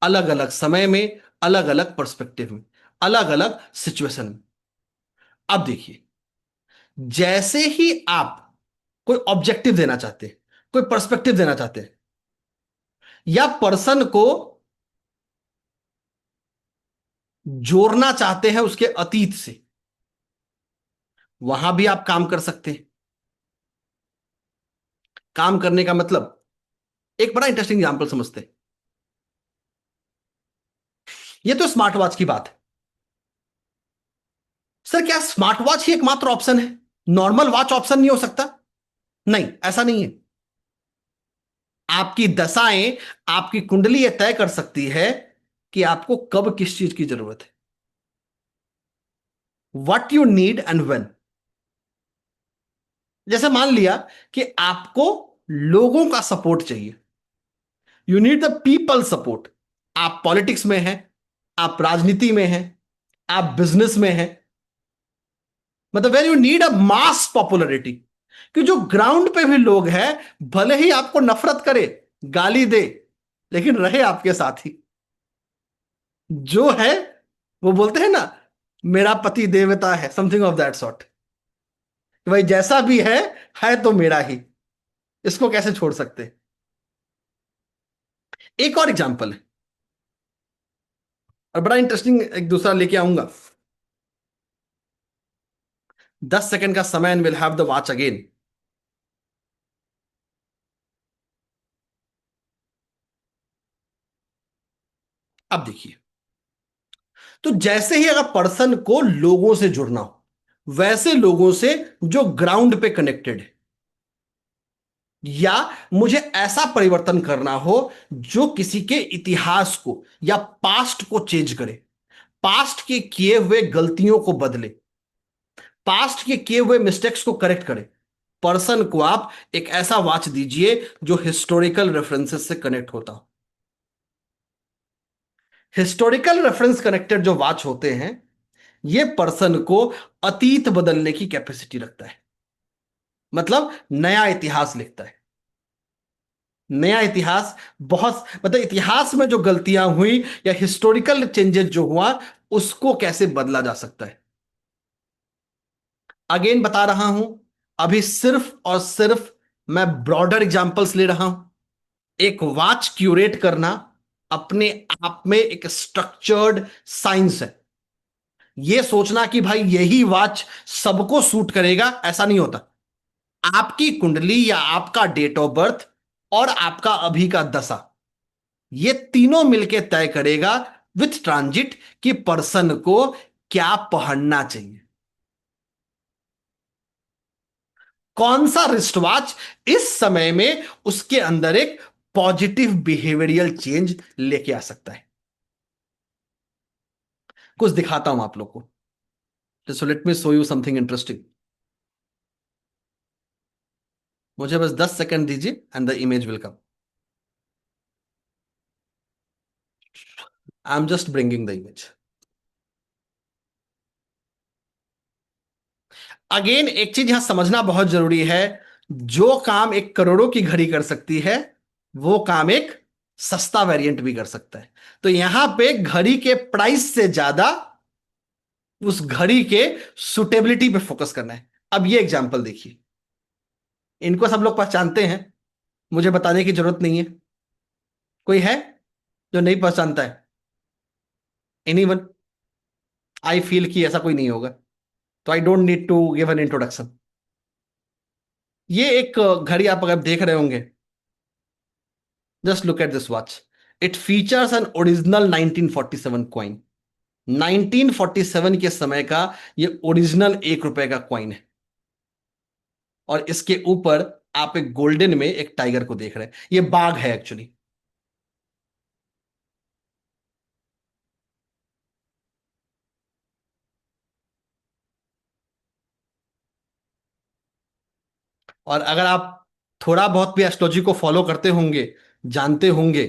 B: अलग अलग समय में, अलग अलग पर्सपेक्टिव में, अलग अलग सिचुएशन में। अब देखिए, जैसे ही आप कोई ऑब्जेक्टिव देना चाहते हैं, कोई पर्सपेक्टिव देना चाहते हैं, या पर्सन को जोड़ना चाहते हैं उसके अतीत से, वहां भी आप काम कर सकते हैं। काम करने का मतलब, एक बड़ा इंटरेस्टिंग एग्जांपल समझते हैं। ये तो स्मार्ट वॉच की बात है। सर क्या स्मार्ट वॉच ही एकमात्र ऑप्शन है, नॉर्मल वॉच ऑप्शन नहीं हो सकता? नहीं, ऐसा नहीं है। आपकी दशाएं, आपकी कुंडली यह तय कर सकती है कि आपको कब किस चीज की जरूरत है, what you need and when. जैसे मान लिया कि आपको लोगों का सपोर्ट चाहिए, you need the people support. आप पॉलिटिक्स में हैं, आप राजनीति में हैं, आप बिजनेस में हैं, मतलब where you need a mass popularity, कि जो ग्राउंड पे भी लोग हैं, भले ही आपको नफरत करे, गाली दे, लेकिन रहे आपके साथ ही। जो है, वो बोलते हैं ना, मेरा पति देवता है, समथिंग ऑफ दैट सॉर्ट। भाई जैसा भी है तो मेरा ही, इसको कैसे छोड़ सकते। एक और एग्जांपल है, और बड़ा इंटरेस्टिंग एक दूसरा लेके आऊंगा। 10 सेकंड का समय and will have the watch again. अब देखिए, तो जैसे ही अगर पर्सन को लोगों से जुड़ना हो, वैसे लोगों से जो ग्राउंड पे कनेक्टेड है, या मुझे ऐसा परिवर्तन करना हो जो किसी के इतिहास को या पास्ट को चेंज करे, पास्ट के किए हुए गलतियों को बदले, पास्ट के किए हुए मिस्टेक्स को करेक्ट करे, पर्सन को आप एक ऐसा वॉच दीजिए जो हिस्टोरिकल रेफरेंसेस से कनेक्ट होता हो। हिस्टोरिकल रेफरेंस कनेक्टेड जो वॉच होते हैं, ये पर्सन को अतीत बदलने की कैपेसिटी रखता है, मतलब नया इतिहास लिखता है। नया इतिहास, बहुत मतलब इतिहास में जो गलतियां हुई या हिस्टोरिकल चेंजेस जो हुआ, उसको कैसे बदला जा सकता है। अगेन बता रहा हूं, अभी सिर्फ और सिर्फ मैं ब्रॉडर एग्जांपल्स ले रहा हूं। एक वॉच क्यूरेट करना अपने आप में एक स्ट्रक्चर्ड साइंस है। यह सोचना कि भाई यही वॉच सबको सूट करेगा, ऐसा नहीं होता। आपकी कुंडली या आपका डेट ऑफ बर्थ और आपका अभी का दशा, ये तीनों मिलके तय करेगा विथ ट्रांजिट कि पर्सन को क्या पहनना चाहिए, कौन सा रिस्ट वॉच इस समय में उसके अंदर एक पॉजिटिव बिहेवियरल चेंज लेके आ सकता है। कुछ दिखाता हूं आप लोग को, so let me show you something interesting. मुझे बस 10 सेकंड दीजिए and the image will come. I am just bringing the image. Again एक चीज यहां समझना बहुत जरूरी है, जो काम एक करोड़ों की घड़ी कर सकती है, वो काम एक सस्ता वेरिएंट भी कर सकता है। तो यहां पे घड़ी के प्राइस से ज्यादा उस घड़ी के सुटेबिलिटी पे फोकस करना है। अब ये एग्जांपल देखिए, इनको सब लोग पहचानते हैं, मुझे बताने की जरूरत नहीं है। कोई है जो नहीं पहचानता है? एनीवन? आई फील कि ऐसा कोई नहीं होगा, तो I don't need to give an introduction. ये एक घड़ी आप अगर देख रहे होंगे, just look at this watch. It features an original 1947 कॉइन। 1947 के समय का ये ओरिजिनल ₹1 का कॉइन है, और इसके ऊपर आप एक गोल्डन में एक टाइगर को देख रहे हैं, ये बाघ है एक्चुअली। और अगर आप थोड़ा बहुत भी एस्ट्रोलॉजी को फॉलो करते होंगे, जानते होंगे,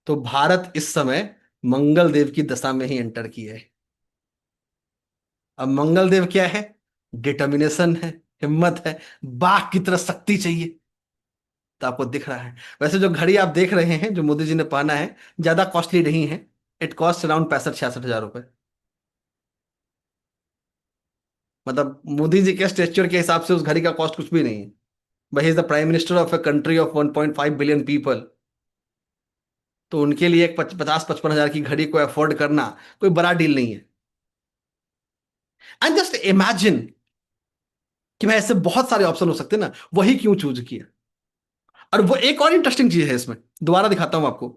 B: तो भारत इस समय मंगल देव की दशा में ही एंटर किया है। अब मंगल देव क्या है? डिटर्मिनेशन है, हिम्मत है, बाघ की तरह शक्ति चाहिए। तो आपको दिख रहा है। वैसे जो घड़ी आप देख रहे हैं जो मोदी जी ने पहना है, ज्यादा कॉस्टली नहीं है। इट कॉस्ट अराउंड 65-66 हजार रुपए। मतलब मोदी जी के स्टेचर के हिसाब से उस घड़ी का कॉस्ट कुछ भी नहीं है। भाई is the prime minister of a country of 1.5 billion people. तो उनके लिए एक 50-55 हजार की घड़ी को अफोर्ड करना कोई बड़ा डील नहीं है। एंड जस्ट इमेजिन कि मैं ऐसे बहुत सारे ऑप्शन हो सकते हैं ना, वही क्यों चूज किया। और वो एक और इंटरेस्टिंग चीज है इसमें, दोबारा दिखाता हूं आपको।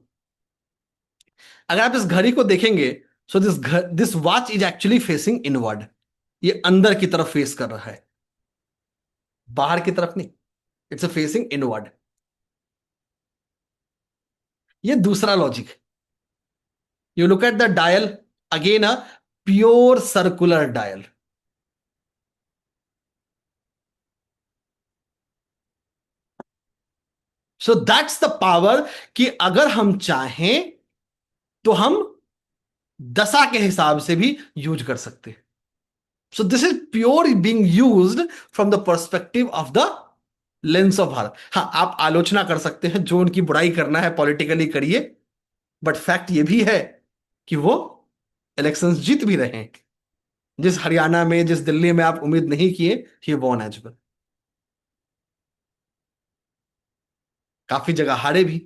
B: अगर आप इस घड़ी को देखेंगे, so this watch is actually facing inward. ये अंदर की तरफ फेस कर रहा है, बाहर की तरफ नहीं। It's a facing inward. ये दूसरा logic. You look at the dial, again a pure circular dial. So that's the power कि अगर हम चाहें तो हम दशा के हिसाब से भी यूज कर सकते हैं। सो this is pure being used from the perspective of the lens of Bharat. हाँ, आप आलोचना कर सकते हैं, जो उनकी बुराई करना है पॉलिटिकली करिए, बट फैक्ट ये भी है कि वो इलेक्शंस जीत भी रहे हैं। जिस हरियाणा में, जिस दिल्ली में आप उम्मीद नहीं किए, ही वॉन एज वेल। काफी जगह हारे भी।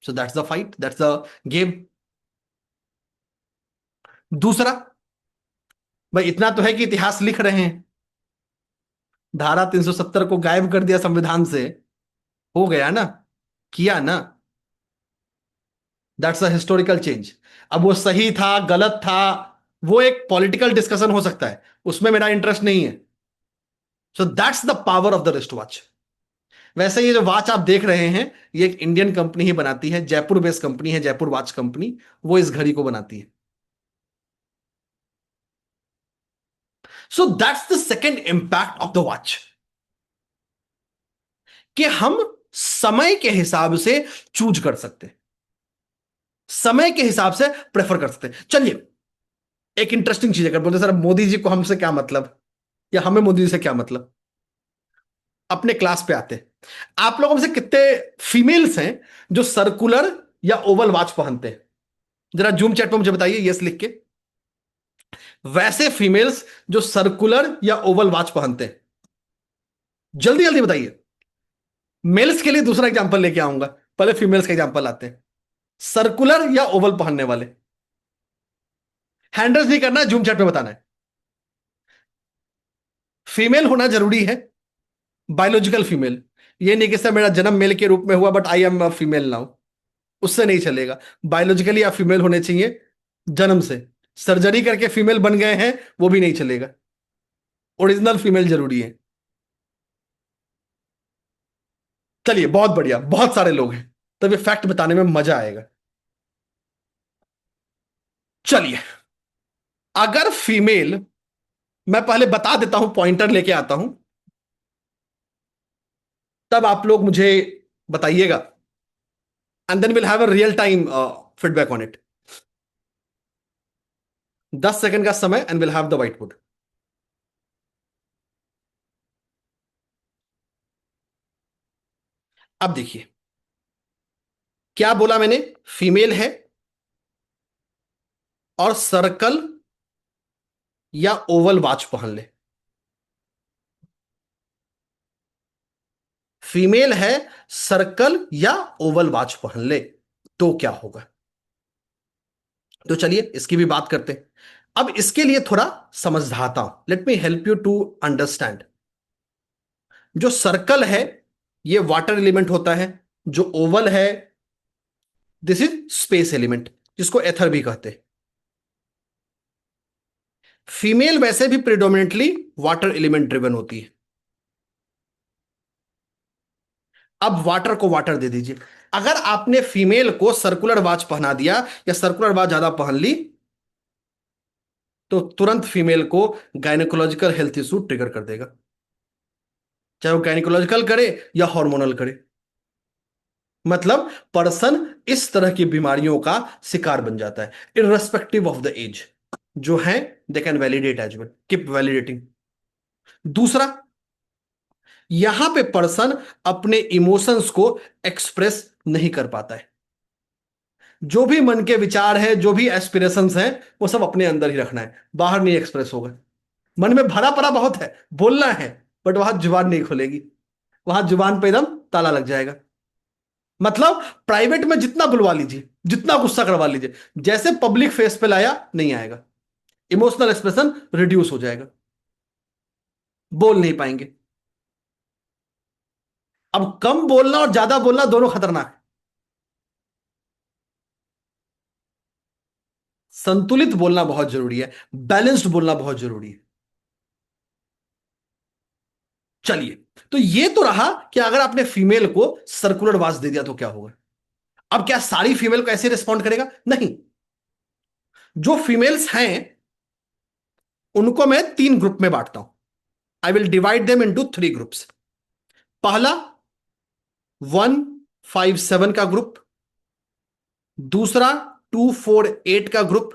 B: So that's the fight, that's the game. दूसरा, भाई इतना तो है कि इतिहास लिख रहे हैं। धारा 370 को गायब कर दिया संविधान से, हो गया ना, किया ना। That's a historical change. अब वो सही था गलत था, वो एक पॉलिटिकल डिस्कशन हो सकता है, उसमें मेरा इंटरेस्ट नहीं है। So that's the power of the wrist watch. वैसे ये जो वॉच आप देख रहे हैं, ये एक इंडियन कंपनी ही बनाती है, जयपुर बेस्ड कंपनी है, जयपुर वॉच कंपनी। वो इस घड़ी को बनाती है। So that's the second impact of the watch, कि हम समय के हिसाब से चूज कर सकते हैं, समय के हिसाब से प्रेफर कर सकते हैं। चलिए, एक इंटरेस्टिंग चीज, अगर बोलते सर मोदी जी को हमसे क्या मतलब, या हमें मोदी जी से क्या मतलब, अपने क्लास पे आते हैं। आप लोगों में से कितने फीमेल्स हैं जो सर्कुलर या ओवल वॉच पहनते हैं? जरा जूम चैट में मुझे बताइए, यस लिख के। वैसे फीमेल्स जो सर्कुलर या ओवल वॉच पहनते हैं, जल्दी जल्दी बताइए। मेल्स के लिए दूसरा एग्जांपल लेके आऊंगा, पहले फीमेल्स का एग्जांपल आते हैं। सर्कुलर या ओवल पहनने वाले, हैंडल्स नहीं करना है, जूम चैट में बताना है। फीमेल होना जरूरी है, बायोलॉजिकल फीमेल। ये नहीं कि सर मेरा जन्म मेल के रूप में हुआ but I am female now, उससे नहीं चलेगा। बायोलॉजिकली आप फीमेल होने चाहिए जन्म से। सर्जरी करके फीमेल बन गए हैं, वो भी नहीं चलेगा। ओरिजिनल फीमेल जरूरी है। चलिए, बहुत बढ़िया, बहुत सारे लोग हैं, तब ये फैक्ट बताने में मजा आएगा। चलिए, अगर फीमेल, मैं पहले बता देता हूं, पॉइंटर लेके आता हूं, तब आप लोग मुझे बताइएगा, and then will have a real time feedback on it. 10 second का समय, and will have the whiteboard. अब देखिए, क्या बोला मैंने? फीमेल है और सर्कल या ओवल वॉच पहन ले। फीमेल है, सर्कल या ओवल वॉच पहन ले, तो क्या होगा? तो चलिए इसकी भी बात करते हैं। अब इसके लिए थोड़ा समझाता हूं, let me help you to understand. जो सर्कल है, ये वाटर एलिमेंट होता है। जो ओवल है, दिस इज स्पेस एलिमेंट, जिसको एथर भी कहते हैं। फीमेल वैसे भी प्रिडोमिनेटली वाटर एलिमेंट ड्रिवन होती है। अब वाटर को वाटर दे दीजिए। अगर आपने फीमेल को सर्कुलर वॉच पहना दिया, या सर्कुलर वॉच ज्यादा पहन ली, तो तुरंत फीमेल को गायनेकोलॉजिकल हेल्थ इशू ट्रिगर कर देगा। चाहे वो गायनिकोलॉजिकल करे या हार्मोनल करे। मतलब पर्सन इस तरह की बीमारियों का शिकार बन जाता है इररेस्पेक्टिव ऑफ द एज। जो है they can validate as well, keep validating. दूसरा, यहां पे पर्सन अपने इमोशंस को एक्सप्रेस नहीं कर पाता है। जो भी मन के विचार है, जो भी एस्पिरेशंस हैं, वो सब अपने अंदर ही रखना है, बाहर नहीं एक्सप्रेस होगा। मन में भरा पड़ा बहुत है, बोलना है, बट वहां जुबान नहीं खुलेगी, वहां जुबान पे एकदम ताला लग जाएगा। मतलब प्राइवेट में जितना बुलवा लीजिए, जितना गुस्सा करवा लीजिए, जैसे पब्लिक फेस पे लाया नहीं आएगा, इमोशनल एक्सप्रेशन रिड्यूस हो जाएगा, बोल नहीं पाएंगे। अब कम बोलना और ज्यादा बोलना दोनों खतरनाक है। संतुलित बोलना बहुत जरूरी है, बैलेंस्ड बोलना बहुत जरूरी है। चलिए, तो ये तो रहा कि अगर आपने फीमेल को सर्कुलर वास दे दिया तो क्या होगा। अब क्या सारी फीमेल को ऐसे रिस्पॉन्ड करेगा? नहीं। जो फीमेल्स हैं उनको मैं 3 ग्रुप में बांटता हूं। I will divide them into 3 groups. पहला 157 का ग्रुप, दूसरा 248 का ग्रुप,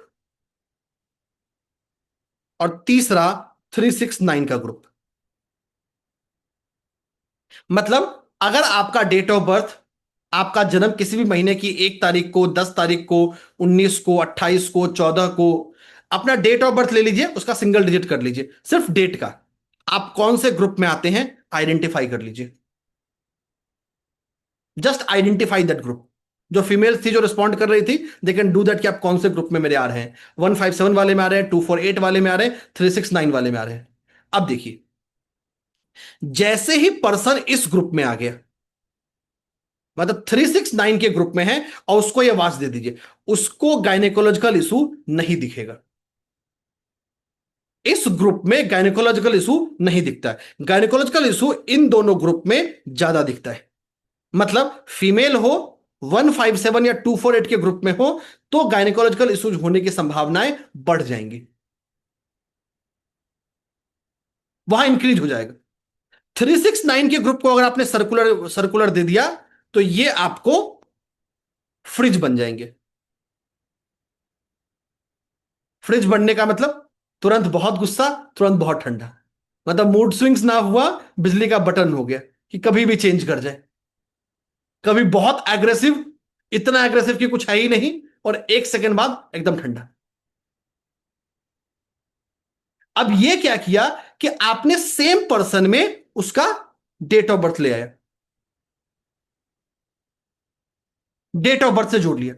B: और तीसरा 369 का ग्रुप। मतलब अगर आपका डेट ऑफ बर्थ, आपका जन्म किसी भी महीने की 1 तारीख को, 10 तारीख को, 19 को, 28 को, 14 को, अपना डेट ऑफ बर्थ ले लीजिए, उसका सिंगल डिजिट कर लीजिए, सिर्फ डेट का। आप कौन से ग्रुप में आते हैं आइडेंटिफाई कर लीजिए। Just identify that group. जो फीमेल्स थी जो रिस्पॉन्ड कर रही थी, दे कैन डू दैट कि आप कौन से ग्रुप में मेरे आ रहे हैं। 157 वाले में आ रहे हैं, 248 वाले में आ रहे हैं, 369 वाले में आ रहे हैं। अब देखिए, जैसे ही पर्सन इस ग्रुप में आ गया, मतलब 369 के ग्रुप में है, और उसको यह आवाज दे दीजिए, उसको गायनेकोलॉजिकल इशू नहीं दिखेगा। इस ग्रुप में गायनेकोलॉजिकल इशू नहीं दिखता है। गायनेकोलॉजिकल इशू इन दोनों ग्रुप में ज्यादा दिखता है। मतलब फीमेल हो, 157 या 248 के ग्रुप में हो, तो गायनेकोलॉजिकल इश्यूज होने की संभावनाएं बढ़ जाएंगी, वहां इंक्रीज हो जाएगा। 369 के ग्रुप को अगर आपने सर्कुलर सर्कुलर दे दिया, तो ये आपको फ्रिज बन जाएंगे। फ्रिज बनने का मतलब तुरंत बहुत गुस्सा, तुरंत बहुत ठंडा। मतलब मूड स्विंग्स ना हुआ, बिजली का बटन हो गया कि कभी भी चेंज कर जाए। कभी बहुत एग्रेसिव, इतना एग्रेसिव कि कुछ है ही नहीं, और 1 सेकंड बाद एकदम ठंडा। अब ये क्या किया कि आपने सेम पर्सन में उसका डेट ऑफ बर्थ ले आया, डेट ऑफ बर्थ से जोड़ लिया।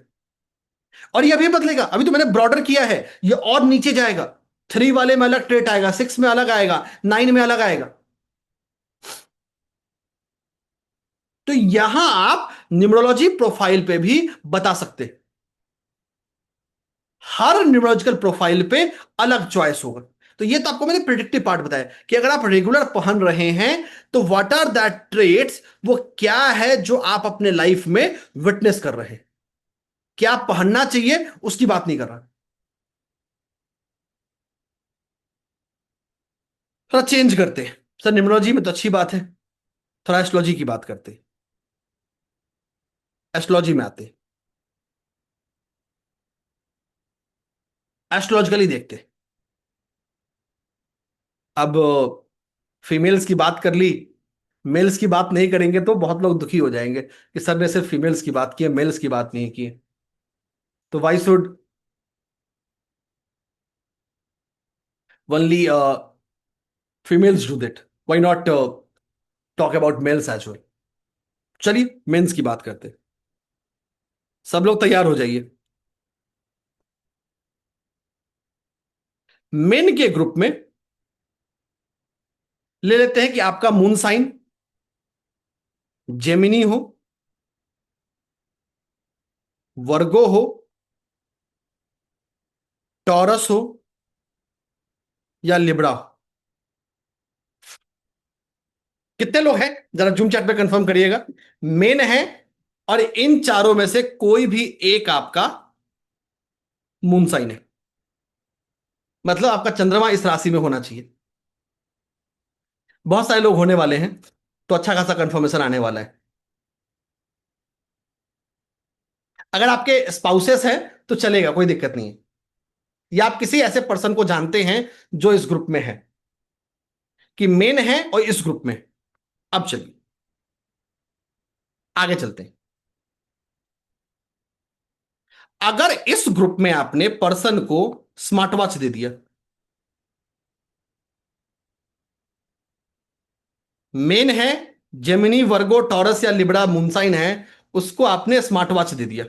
B: और ये अभी बदलेगा, अभी तो मैंने ब्रॉडर किया है, ये और नीचे जाएगा। 3 वाले में अलग ट्रेट आएगा, 6 में अलग आएगा, 9 में अलग आएगा। तो यहां आप न्यूमरोलॉजी प्रोफाइल पे भी बता सकते हैं। हर न्यूमरोलॉजिकल प्रोफाइल पे अलग चॉइस होगा। तो ये तो आपको मैंने प्रिडिक्टिव पार्ट बताया कि अगर आप रेगुलर पहन रहे हैं, तो व्हाट आर दैट ट्रेट्स, वो क्या है जो आप अपने लाइफ में विटनेस कर रहे हैं। क्या पहनना चाहिए उसकी बात नहीं कर रहा। थोड़ा चेंज करते हैं सर, न्यूमरोलॉजी में तो अच्छी बात है, थोड़ा एस्ट्रोलॉजी की बात करते हैं। एस्ट्रोलॉजी में आते हैं, एस्ट्रोलॉजिकली देखते हैं। अब फीमेल्स की बात कर ली, मेल्स की बात नहीं करेंगे तो बहुत लोग दुखी हो जाएंगे कि सर ने सिर्फ फीमेल्स की बात की है, मेल्स की बात नहीं की है। तो why should only females do that, why not talk about males as well. चलिए मेंस की बात करते हैं। सब लोग तैयार हो जाइए। मेन के ग्रुप में ले लेते हैं कि आपका मून साइन जेमिनी हो, वर्गो हो, टॉरस हो, या लिब्रा हो। कितने लोग हैं जरा जूम चैट पे कंफर्म करिएगा। मेन है, और इन चारों में से कोई भी एक आपका मून साइन है। मतलब आपका चंद्रमा इस राशि में होना चाहिए। बहुत सारे लोग होने वाले हैं। तो अच्छा खासा कंफर्मेशन आने वाला है। अगर आपके स्पाउसेस हैं तो चलेगा, कोई दिक्कत नहीं है, या आप किसी ऐसे पर्सन को जानते हैं जो इस ग्रुप में है, कि मेन है और इस ग्रुप में। अब चलिए आगे चलते हैं। अगर इस ग्रुप में आपने पर्सन को स्मार्ट वॉच दे दिया, मेन है, जेमिनी, वर्गो, टॉरस या लिब्रा, मूनसाइन है, उसको आपने स्मार्ट वॉच दे दिया।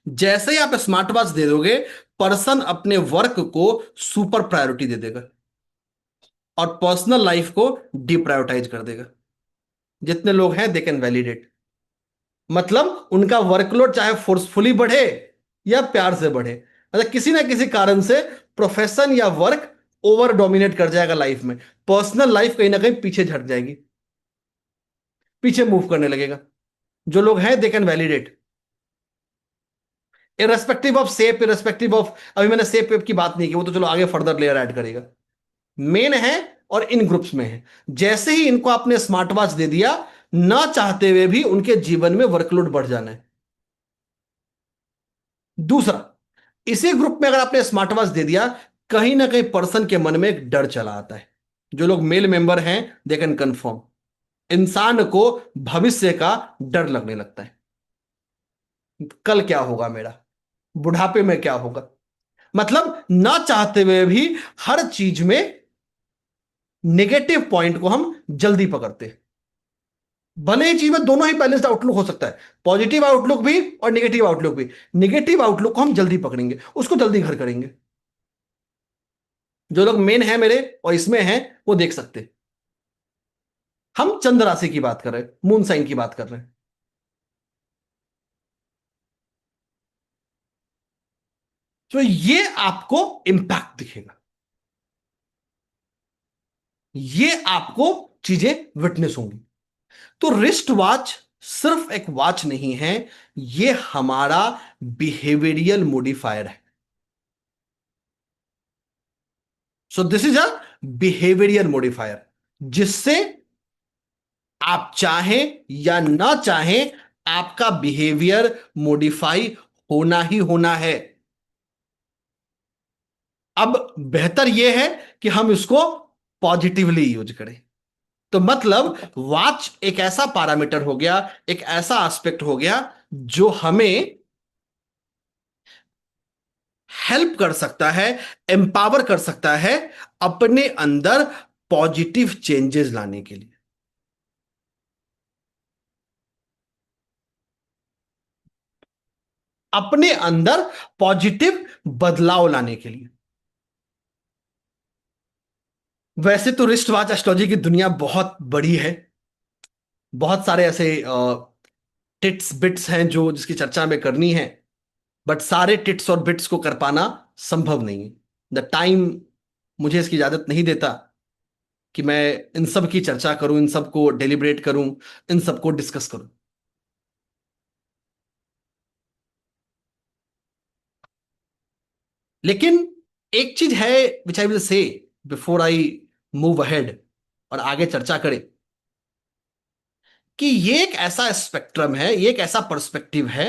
B: जैसे ही आप स्मार्ट वॉच दे दोगे, पर्सन अपने वर्क को सुपर प्रायोरिटी दे देगा और पर्सनल लाइफ को डिप्रायोरिटाइज कर देगा। जितने लोग हैं दे कैन वैलिडेट। मतलब उनका वर्कलोड चाहे फोर्सफुली बढ़े या प्यार से बढ़े, मतलब किसी ना किसी कारण से प्रोफेशन या वर्क ओवर डोमिनेट कर जाएगा लाइफ में, पर्सनल लाइफ कहीं ना कहीं पीछे झट जाएगी, पीछे मूव करने लगेगा। जो लोग हैं दे can validate, irrespective of shape, irrespective of, अभी मैंने सेप वेप की बात नहीं की, वो तो चलो आगे फर्दर लेयर ऐड करेगा। मेन है और इन ग्रुप्स में है। जैसे ही इनको आपने स्मार्ट वॉच दे दिया, ना चाहते हुए भी उनके जीवन में वर्कलोड बढ़ जाना है। दूसरा, इसी ग्रुप में अगर आपने स्मार्ट वॉच दे दिया, कहीं ना कहीं पर्सन के मन में एक डर चला आता है। जो लोग मेल मेंबर हैं दे कैन कंफर्म, इंसान को भविष्य का डर लगने लगता है। कल क्या होगा मेरा, बुढ़ापे में क्या होगा, मतलब ना चाहते हुए भी हर चीज में नेगेटिव पॉइंट को हम जल्दी पकड़ते हैं। भले ही चीज में दोनों ही बैलेंस्ड आउटलुक हो सकता है, पॉजिटिव आउटलुक भी और नेगेटिव आउटलुक भी। नेगेटिव आउटलुक को हम जल्दी पकड़ेंगे, उसको जल्दी घर करेंगे। जो लोग मेन है मेरे और इसमें हैं वो देख सकते हैं। हम चंद्र राशि की बात कर रहे हैं, मून साइन की बात कर रहे हैं। तो ये आपको इंपैक्ट दिखेगा, ये आपको चीजें विटनेस होंगी। तो रिस्ट वॉच सिर्फ एक वॉच नहीं है, ये हमारा बिहेवियरियल मॉडिफायर है। So this is a behavioural modifier, जिससे आप चाहें या ना चाहें आपका बिहेवियर मॉडिफाई होना ही होना है। अब बेहतर यह है कि हम इसको पॉजिटिवली यूज करें। तो मतलब वॉच एक ऐसा पैरामीटर हो गया, एक ऐसा एस्पेक्ट हो गया जो हमें हेल्प कर सकता है, एम्पावर कर सकता है अपने अंदर पॉजिटिव चेंजेस लाने के लिए, अपने अंदर पॉजिटिव बदलाव लाने के लिए। वैसे तो रिस्ट वॉच एस्ट्रोलॉजी की दुनिया बहुत बड़ी है, बहुत सारे ऐसे टिट्स बिट्स हैं जो जिसकी चर्चा हमें करनी है, बट सारे टिट्स और बिट्स को कर पाना संभव नहीं है। द टाइम मुझे इसकी इजाजत नहीं देता कि मैं इन सब की चर्चा करूं, इन सब को डेलिब्रेट करूं, इन सब को डिस्कस करूं। लेकिन एक चीज है which I will say before I move ahead और आगे चर्चा करें, कि ये एक ऐसा स्पेक्ट्रम है, ये एक ऐसा पर्सपेक्टिव है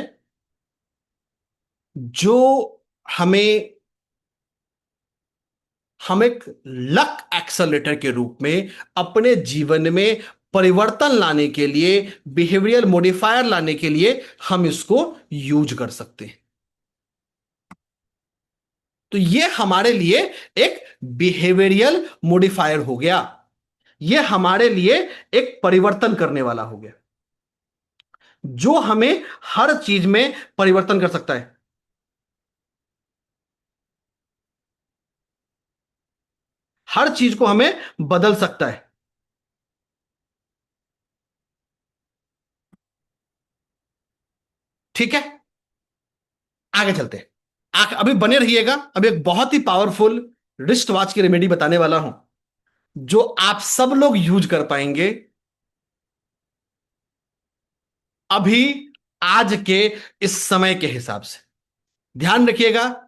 B: जो हमें हम एक लक एक्सेलरेटर के रूप में अपने जीवन में परिवर्तन लाने के लिए, बिहेवियरल मॉडिफायर लाने के लिए हम इसको यूज कर सकते हैं। तो ये हमारे लिए एक बिहेवियरल मॉडिफायर हो गया, ये हमारे लिए एक परिवर्तन करने वाला हो गया, जो हमें हर चीज में परिवर्तन कर सकता है। हर चीज को हमें बदल सकता है। ठीक है, आगे चलते हैं। अभी बने रहिएगा, अभी एक बहुत ही पावरफुल रिस्ट वॉच की रेमेडी बताने वाला हूं, जो आप सब लोग यूज कर पाएंगे अभी, आज के इस समय के हिसाब से। ध्यान रखिएगा,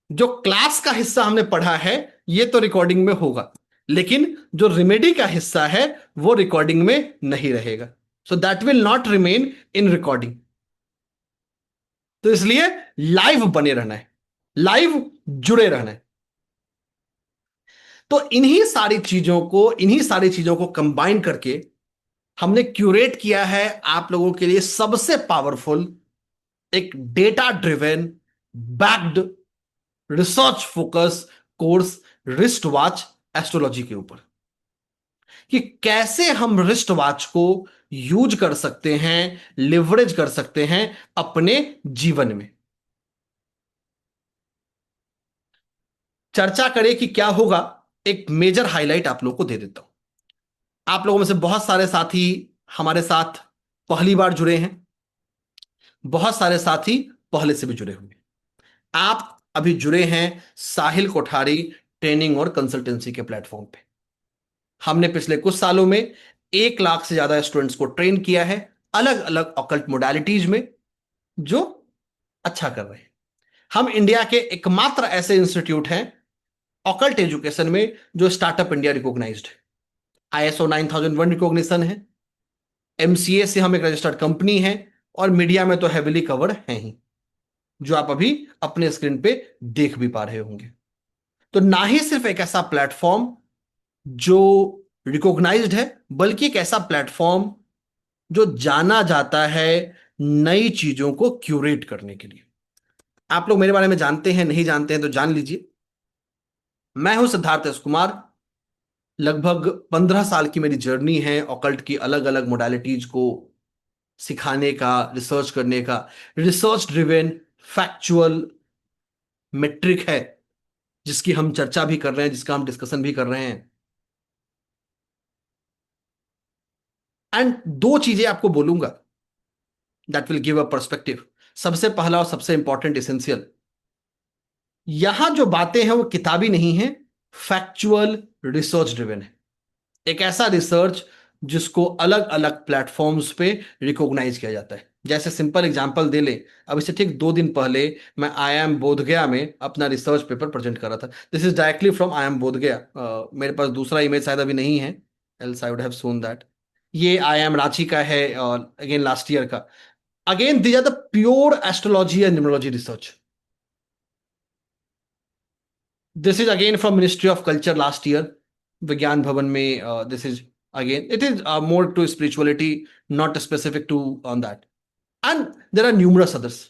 B: जो क्लास का हिस्सा हमने पढ़ा है ये तो रिकॉर्डिंग में होगा, लेकिन जो रेमेडी का हिस्सा है वो रिकॉर्डिंग में नहीं रहेगा। So that will not remain in recording. तो इसलिए लाइव बने रहना है, लाइव जुड़े रहना है। तो इन्हीं सारी चीजों को कंबाइन करके हमने क्यूरेट किया है आप लोगों के लिए सबसे पावरफुल एक data driven, backed, research focus course, wrist watch astrology के ऊपर, कि कैसे हम रिस्ट वॉच को यूज कर सकते हैं, लिवरेज कर सकते हैं अपने जीवन में। चर्चा करें कि क्या होगा, एक मेजर हाईलाइट आप लोगों को दे देता हूं। आप लोगों में से बहुत सारे साथी हमारे साथ पहली बार जुड़े हैं, बहुत सारे साथी पहले से भी जुड़े हुए हैं। आप अभी जुड़े हैं साहिल कोठारी ट्रेनिंग और कंसल्टेंसी के प्लेटफॉर्म पे। हमने पिछले कुछ सालों में 1 लाख से ज्यादा स्टूडेंट्स को ट्रेन किया है अलग अलग ऑकल्ट मोडालिटीज में, जो अच्छा कर रहे हैं। हम इंडिया के एकमात्र ऐसे इंस्टीट्यूट हैं ऑकल्ट एजुकेशन में जो स्टार्टअप इंडिया रिकॉग्नाइज्ड है, ISO 9001 रिकॉग्निशन है, MCA से हम एक रजिस्टर्ड कंपनी है, और मीडिया में तो हैविली कवर्ड है ही, जो आप अभी अपने स्क्रीन पे देख भी पा रहे होंगे। तो ना ही सिर्फ एक ऐसा प्लेटफॉर्म जो रिकॉग्नाइज्ड है, बल्कि एक ऐसा प्लेटफॉर्म जो जाना जाता है नई चीजों को क्यूरेट करने के लिए। आप लोग मेरे बारे में जानते हैं, नहीं जानते हैं तो जान लीजिए। मैं हूं सिद्धार्थ एस कुमार। लगभग 15 साल की मेरी जर्नी है ऑकल्ट की अलग अलग मोडालिटीज को सिखाने का, रिसर्च करने का। रिसर्च ड्रिवेन फैक्चुअल मेट्रिक है जिसकी हम चर्चा भी कर रहे हैं, जिसका हम डिस्कशन भी कर रहे हैं। एंड दो चीजें आपको बोलूंगा that will give a perspective. सबसे पहला और सबसे इंपॉर्टेंट एसेंशियल, यहां जो बातें हैं वो किताबी नहीं है, फैक्चुअल रिसर्च ड्रिवेन है। एक ऐसा रिसर्च जिसको अलग अलग प्लेटफॉर्म्स पे रिकॉग्नाइज किया जाता है। जैसे सिंपल एग्जांपल दे ले, अब इससे ठीक 2 दिन पहले मैं IIM बोधगया में अपना रिसर्च पेपर प्रेजेंट कर रहा था। This is directly from IIM Bodhgaya. मेरे पास दूसरा इमेज शायद अभी नहीं है, else I would have shown that. ये IIM रांची का है, अगेन लास्ट ईयर का। Again these are the pure astrology and numerology research. This is again from ministry of culture last year, Vigyan Bhavan में। This is again it is more to spirituality, not specific to on that. And there are numerous others.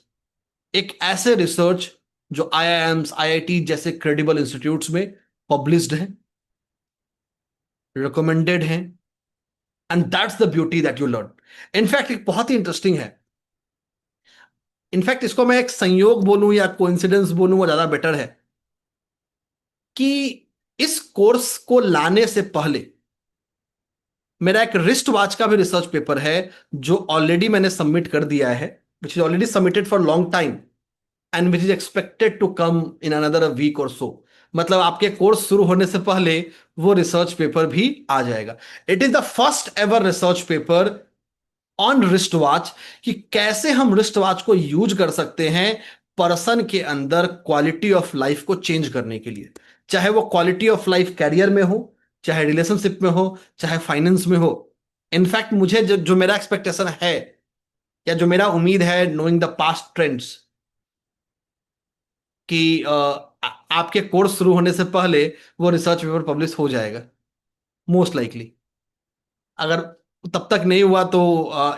B: एक ऐसे रिसर्च जो IIMs, IIT जैसे क्रेडिबल इंस्टीट्यूट्स में पब्लिश्ड है, रिकमेंडेड है, and that's the beauty that you learn. In fact एक बहुत ही इंटरेस्टिंग है। इनफैक्ट इसको मैं एक संयोग बोलूं या कोइंसिडेंस बोलूं वो ज्यादा बेटर है, कि इस कोर्स को लाने से पहले मेरा एक रिस्ट वॉच का भी रिसर्च पेपर है जो ऑलरेडी मैंने सबमिट कर दिया है, which is already submitted for long time and which is expected to come in another week और सो। मतलब आपके कोर्स शुरू होने से पहले वो रिसर्च पेपर भी आ जाएगा। It is the first ever research paper on wrist watch, कि कैसे हम रिस्ट वॉच को यूज कर सकते हैं पर्सन के अंदर क्वालिटी ऑफ लाइफ को चेंज करने के लिए। चाहे वो क्वालिटी ऑफ लाइफ कैरियर में हो, चाहे रिलेशनशिप में हो, चाहे फाइनेंस में हो। इनफैक्ट मुझे जो मेरा एक्सपेक्टेशन है या जो मेरा उम्मीद है, नोइंग द पास्ट ट्रेंड्स, कि आपके कोर्स शुरू होने से पहले वो रिसर्च पेपर पब्लिश हो जाएगा मोस्ट लाइकली। अगर तब तक नहीं हुआ तो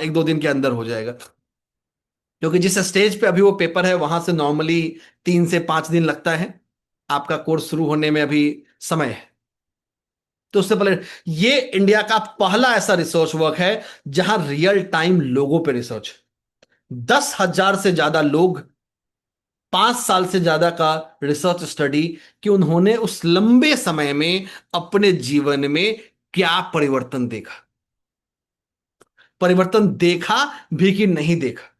B: 1-2 दिन के अंदर हो जाएगा, क्योंकि जिस स्टेज पे अभी वो पेपर है वहां से नॉर्मली 3 से 5 दिन लगता है। आपका कोर्स शुरू होने में अभी समय है। तो उससे पहले ये इंडिया का पहला ऐसा रिसर्च वर्क है जहां रियल टाइम लोगों पे रिसर्च, 10,000 से ज्यादा लोग, 5 साल से ज्यादा का रिसर्च स्टडी, कि उन्होंने उस लंबे समय में अपने जीवन में क्या परिवर्तन देखा, परिवर्तन देखा भी कि नहीं देखा।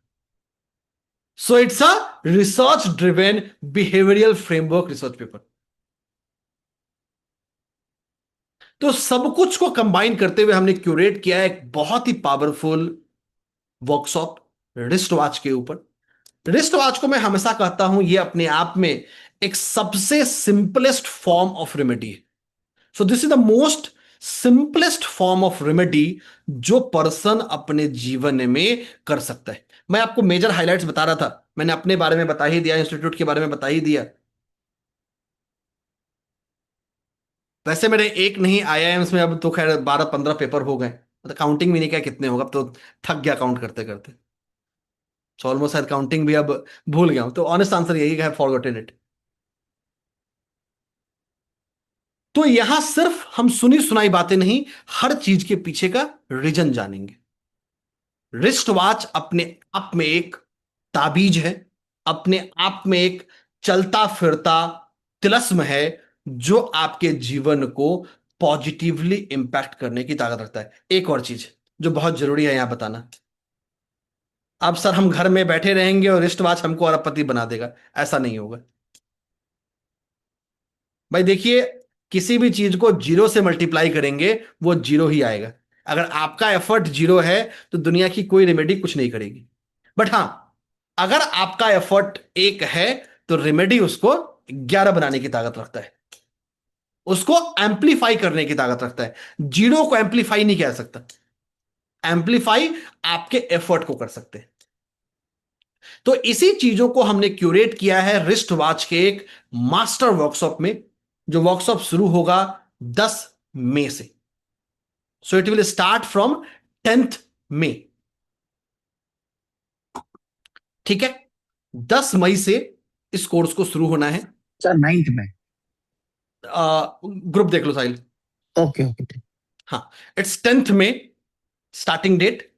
B: So it's a research driven behavioural framework research paper. तो सब कुछ को कंबाइन करते हुए हमने क्यूरेट किया है एक बहुत ही पावरफुल वर्कशॉप रिस्ट वॉच के ऊपर। रिस्ट वॉच को मैं हमेशा कहता हूं ये अपने आप में एक सबसे सिंपलेस्ट फॉर्म ऑफ रेमेडी है। So this is the most simplest form of remedy जो पर्सन अपने जीवन में कर सकता है। मैं आपको मेजर हाइलाइट्स बता रहा था, मैंने अपने बारे में बता ही दिया, इंस्टीट्यूट के बारे में बता ही दिया। वैसे मेरे एक नहीं आईआईएम्स में अब तो खैर 12-15 पेपर हो गए, मतलब काउंटिंग भी नहीं किया कितने होगा, अब तो थक गया काउंट करते करते। सो ऑलमोस्ट शायद काउंटिंग भी अब भूल गया हूं, तो ऑनेस्ट आंसर यही है, फॉरगॉटन इट। तो यहां सिर्फ हम सुनी सुनाई बातें नहीं, हर चीज के पीछे का रीजन जानेंगे। रिस्ट वॉच अपने आप में एक ताबीज है, अपने आप में एक चलता फिरता तिलस्म है, जो आपके जीवन को पॉजिटिवली इंपैक्ट करने की ताकत रखता है। एक और चीज जो बहुत जरूरी है यहां बताना, अब सर हम घर में बैठे रहेंगे और रिस्ट वॉच हमको अरबपति बना देगा, ऐसा नहीं होगा। भाई देखिए, किसी भी चीज को जीरो से मल्टीप्लाई करेंगे वो जीरो ही आएगा। अगर आपका एफर्ट जीरो है तो दुनिया की कोई रेमेडी कुछ नहीं करेगी। बट हाँ, अगर आपका एफर्ट एक है तो रेमेडी उसको 11 बनाने की ताकत रखता है, उसको एम्पलीफाई करने की ताकत रखता है। जीरो को एम्पलीफाई नहीं कह सकता, एम्पलीफाई आपके एफर्ट को कर सकते हैं। तो इसी चीजों को हमने क्यूरेट किया है रिस्ट वॉच के एक मास्टर वर्कशॉप में, जो वर्कशॉप शुरू होगा 10 मई से। So it will start from 10th मई। ठीक है, 10 मई से इस कोर्स को शुरू होना है।
C: सर 9th में?
B: ग्रुप देख लो साहिल।
C: Okay okay.
B: हाँ, it's 10th May starting date.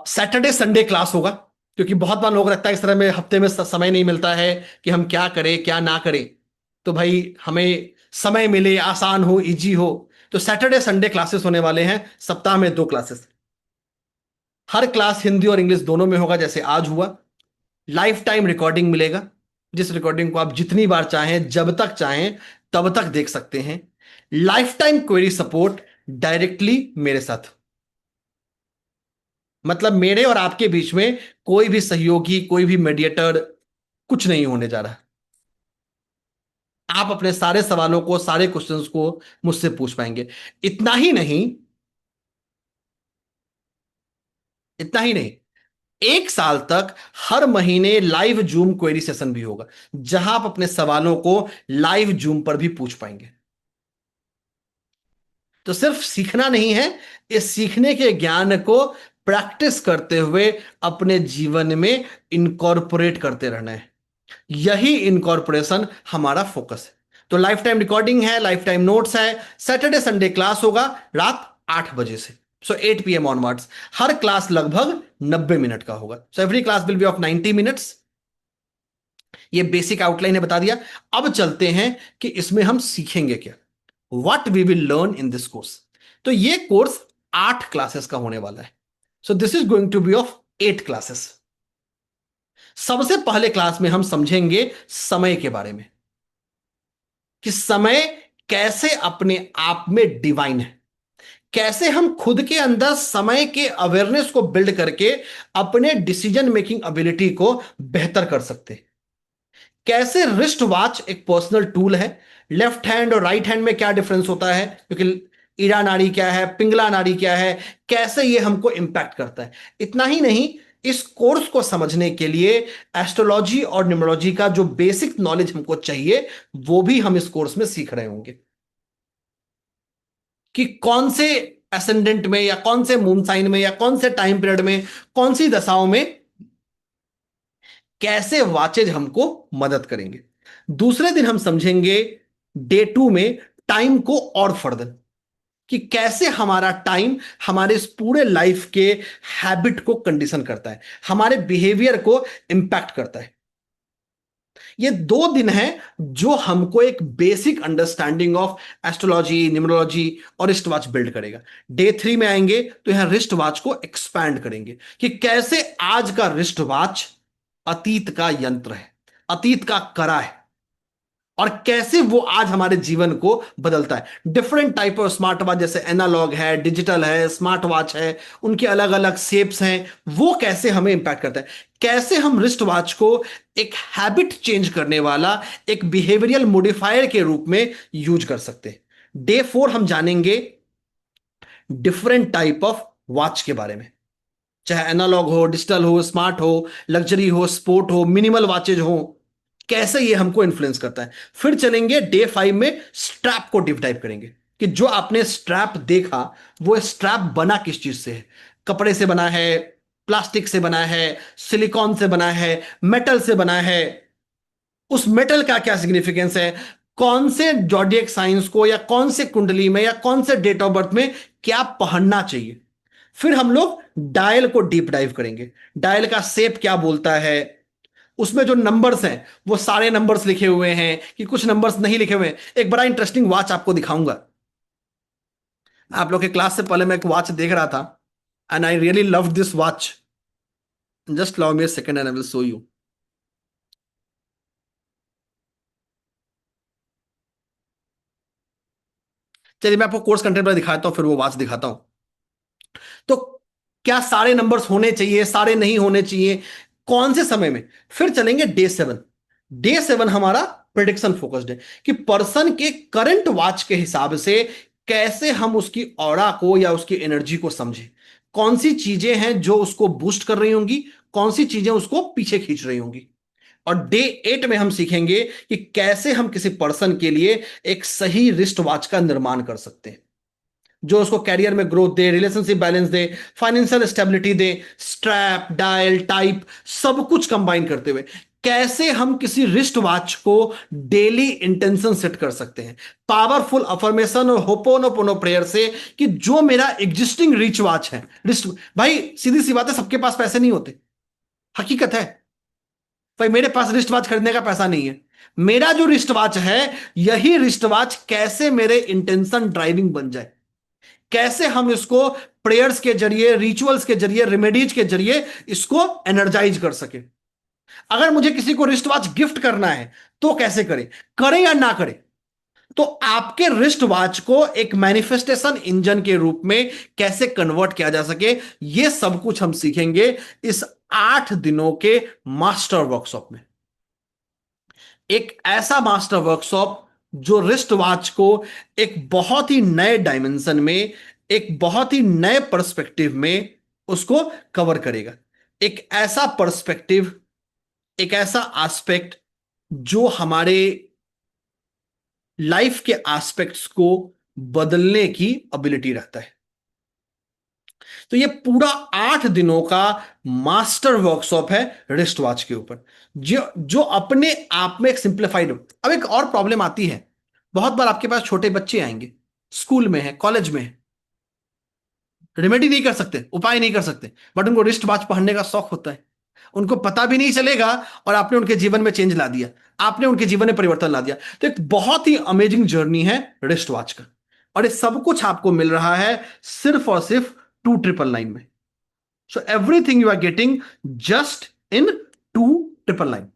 B: Saturday Sunday class होगा, क्योंकि बहुत बार लोग लगता है इस तरह में हफ्ते में समय नहीं मिलता है कि हम क्या करें क्या ना करें। तो भाई हमें समय मिले, आसान हो, इजी हो, तो सैटरडे संडे क्लासेस होने वाले हैं, सप्ताह में 2 क्लासेस। हर क्लास हिंदी और इंग्लिश दोनों में होगा, जैसे आज हुआ। लाइफ टाइम रिकॉर्डिंग मिलेगा, जिस रिकॉर्डिंग को आप जितनी बार चाहें जब तक चाहें तब तक देख सकते हैं। Life time query support directly मेरे साथ, मतलब मेरे और आपके बीच में कोई भी सहयोगी, कोई भी मीडिएटर, कुछ नहीं होने जा रहा। आप अपने सारे सवालों को, सारे क्वेश्चंस को मुझसे पूछ पाएंगे। इतना ही नहीं, इतना ही नहीं, 1 साल तक हर महीने लाइव जूम क्वेरी सेशन भी होगा, जहां आप अपने सवालों को लाइव जूम पर भी पूछ पाएंगे। तो सिर्फ सीखना नहीं है, इस सीखने के ज्ञान को प्रैक्टिस करते हुए अपने जीवन में इनकॉर्पोरेट करते रहना है। यही इनकॉर्पोरेशन हमारा फोकस है। तो लाइफ टाइम रिकॉर्डिंग है, लाइफ टाइम नोट्स है। सैटरडे संडे क्लास होगा रात 8 बजे से, सो 8 PM ऑनवर्ड्स। हर क्लास लगभग 90 मिनट का होगा। So every class will be of 90 minutes. ये बेसिक आउटलाइन है, बता दिया। अब चलते हैं कि इसमें हम सीखेंगे क्या, what we will learn in this course. तो ये कोर्स 8 क्लासेस का होने वाला है। So this is going to be of 8 classes. सबसे पहले क्लास में हम समझेंगे समय के बारे में, कि समय कैसे अपने आप में डिवाइन है, कैसे हम खुद के अंदर समय के अवेयरनेस को बिल्ड करके अपने डिसीजन मेकिंग एबिलिटी को बेहतर कर सकते हैं। कैसे रिस्ट वॉच एक पर्सनल टूल है, लेफ्ट हैंड और राइट हैंड में क्या डिफरेंस होता है, क्योंकि ईड़ा नाड़ी क्या है, पिंगला नाड़ी क्या है, कैसे ये हमको इंपैक्ट करता है। इतना ही नहीं, इस कोर्स को समझने के लिए एस्ट्रोलॉजी और न्यूमरोलॉजी का जो बेसिक नॉलेज हमको चाहिए वो भी हम इस कोर्स में सीख रहे होंगे, कि कौन से एसेंडेंट में या कौन से मून साइन में या कौन से टाइम पीरियड में, कौन सी दशाओं में कैसे वाचेज हमको मदद करेंगे। दूसरे दिन हम समझेंगे डे 2 में टाइम को और फर्दर, कि कैसे हमारा टाइम हमारे इस पूरे लाइफ के हैबिट को कंडीशन करता है, हमारे बिहेवियर को इंपैक्ट करता है। ये 2 दिन हैं जो हमको एक basic understanding of astrology, numerology और रिस्ट वॉच बिल्ड करेगा। डे 3 में आएंगे तो यहां रिस्ट वॉच को एक्सपैंड करेंगे, कि कैसे आज का रिस्ट वॉच अतीत का यंत्र है, अतीत का करा है, और कैसे वो आज हमारे जीवन को बदलता है। Different type of smart watch, जैसे एनालॉग है, डिजिटल है, स्मार्ट वॉच है, उनके अलग अलग शेप्स हैं, वो कैसे हमें इंपैक्ट करता है। कैसे हम रिस्ट वॉच को एक हैबिट चेंज करने वाला, एक बिहेवियरल मॉडिफायर के रूप में यूज कर सकते हैं। डे 4 हम जानेंगे डिफरेंट टाइप ऑफ वॉच के बारे में, चाहे एनालॉग हो, डिजिटल हो, स्मार्ट हो, लग्जरी हो, स्पोर्ट हो, मिनिमल वॉचेज हो, कैसे ये हमको इन्फ्लुएंस करता है। फिर चलेंगे डे 5 में स्ट्रैप को डीप डाइव करेंगे कि जो आपने स्ट्रैप देखा वो स्ट्रैप बना किस चीज से है। कपड़े से बना है, प्लास्टिक से बना है, सिलिकॉन से बना है, मेटल से बना है, उस मेटल का क्या सिग्निफिकेंस है, कौन से जॉडियक साइंस को या कौन से कुंडली में या कौन से डेट ऑफ बर्थ में क्या पहनना चाहिए। फिर हम लोग डायल को डीप डाइव करेंगे, डायल का शेप क्या बोलता है, उसमें जो नंबर्स हैं वो सारे नंबर्स लिखे हुए हैं कि कुछ नंबर्स नहीं लिखे हुए हैं। एक बड़ा इंटरेस्टिंग वॉच आपको दिखाऊंगा। आप लोग के क्लास से पहले मैं एक वॉच देख रहा था and I really love this watch. Just allow me a second and I will show you. चलिए मैं आपको कोर्स कंटेंट पर दिखाता हूं, फिर वो वॉच दिखाता हूं। तो क्या सारे नंबर्स होने चाहिए, सारे नहीं होने चाहिए, कौन से समय में। फिर चलेंगे डे 7। डे 7 हमारा प्रिडिक्शन फोकस्ड है कि पर्सन के करंट वॉच के हिसाब से कैसे हम उसकी ऑरा को या उसकी एनर्जी को समझें। कौन सी चीजें हैं जो उसको बूस्ट कर रही होंगी, कौन सी चीजें उसको पीछे खींच रही होंगी। और डे 8 में हम सीखेंगे कि कैसे हम किसी पर्सन के लिए एक सही रिस्ट वॉच का निर्माण कर सकते हैं जो उसको कैरियर में ग्रोथ दे, रिलेशनशिप बैलेंस दे, फाइनेंशियल स्टेबिलिटी दे। स्ट्रैप, डायल, टाइप सब कुछ कंबाइन करते हुए कैसे हम किसी रिस्ट वॉच को डेली इंटेंशन सेट कर सकते हैं, पावरफुल अफर्मेशन और होपोनोपोनो प्रेयर से कि जो मेरा एग्जिस्टिंग रिच वॉच है, रिस्ट भाई सीधी सी बात है, सबके पास पैसे नहीं होते, हकीकत है भाई। मेरे पास रिस्ट वॉच खरीदने का पैसा नहीं है। मेरा जो रिस्ट वॉच है, यही रिस्ट वॉच कैसे मेरे इंटेंशन ड्राइविंग बन जाए, कैसे हम इसको प्रेयर्स के जरिए, रिचुअल्स के जरिए, रेमेडीज के जरिए इसको एनर्जाइज कर सके। अगर मुझे किसी को रिस्ट वॉच गिफ्ट करना है तो कैसे करें, करें या ना करें। तो आपके रिस्ट वॉच को एक मैनिफेस्टेशन इंजन के रूप में कैसे कन्वर्ट किया जा सके, यह सब कुछ हम सीखेंगे इस 8 दिनों के मास्टर वर्कशॉप में। एक ऐसा मास्टर वर्कशॉप जो रिस्ट वॉच को एक बहुत ही नए डायमेंशन में, एक बहुत ही नए पर्सपेक्टिव में उसको कवर करेगा। एक ऐसा पर्सपेक्टिव, एक ऐसा एस्पेक्ट जो हमारे लाइफ के एस्पेक्ट्स को बदलने की एबिलिटी रखता है। तो ये पूरा 8 दिनों का मास्टर वर्कशॉप है रिस्ट वॉच के ऊपर, जो जो अपने आप में एक सिंप्लीफाइड। अब एक और प्रॉब्लम आती है, बहुत बार आपके पास छोटे बच्चे आएंगे, स्कूल में है, कॉलेज में है, रेमेडी नहीं कर सकते, उपाय नहीं कर सकते, बट उनको रिस्ट वॉच पहनने का शौक होता है। उनको पता भी नहीं चलेगा और आपने उनके जीवन में चेंज ला दिया, आपने उनके जीवन में परिवर्तन ला दिया। तो एक बहुत ही अमेजिंग जर्नी है रिस्ट वॉच का, और ये सब कुछ आपको मिल रहा है सिर्फ और सिर्फ 2999 में। So everything you are getting just in 2999।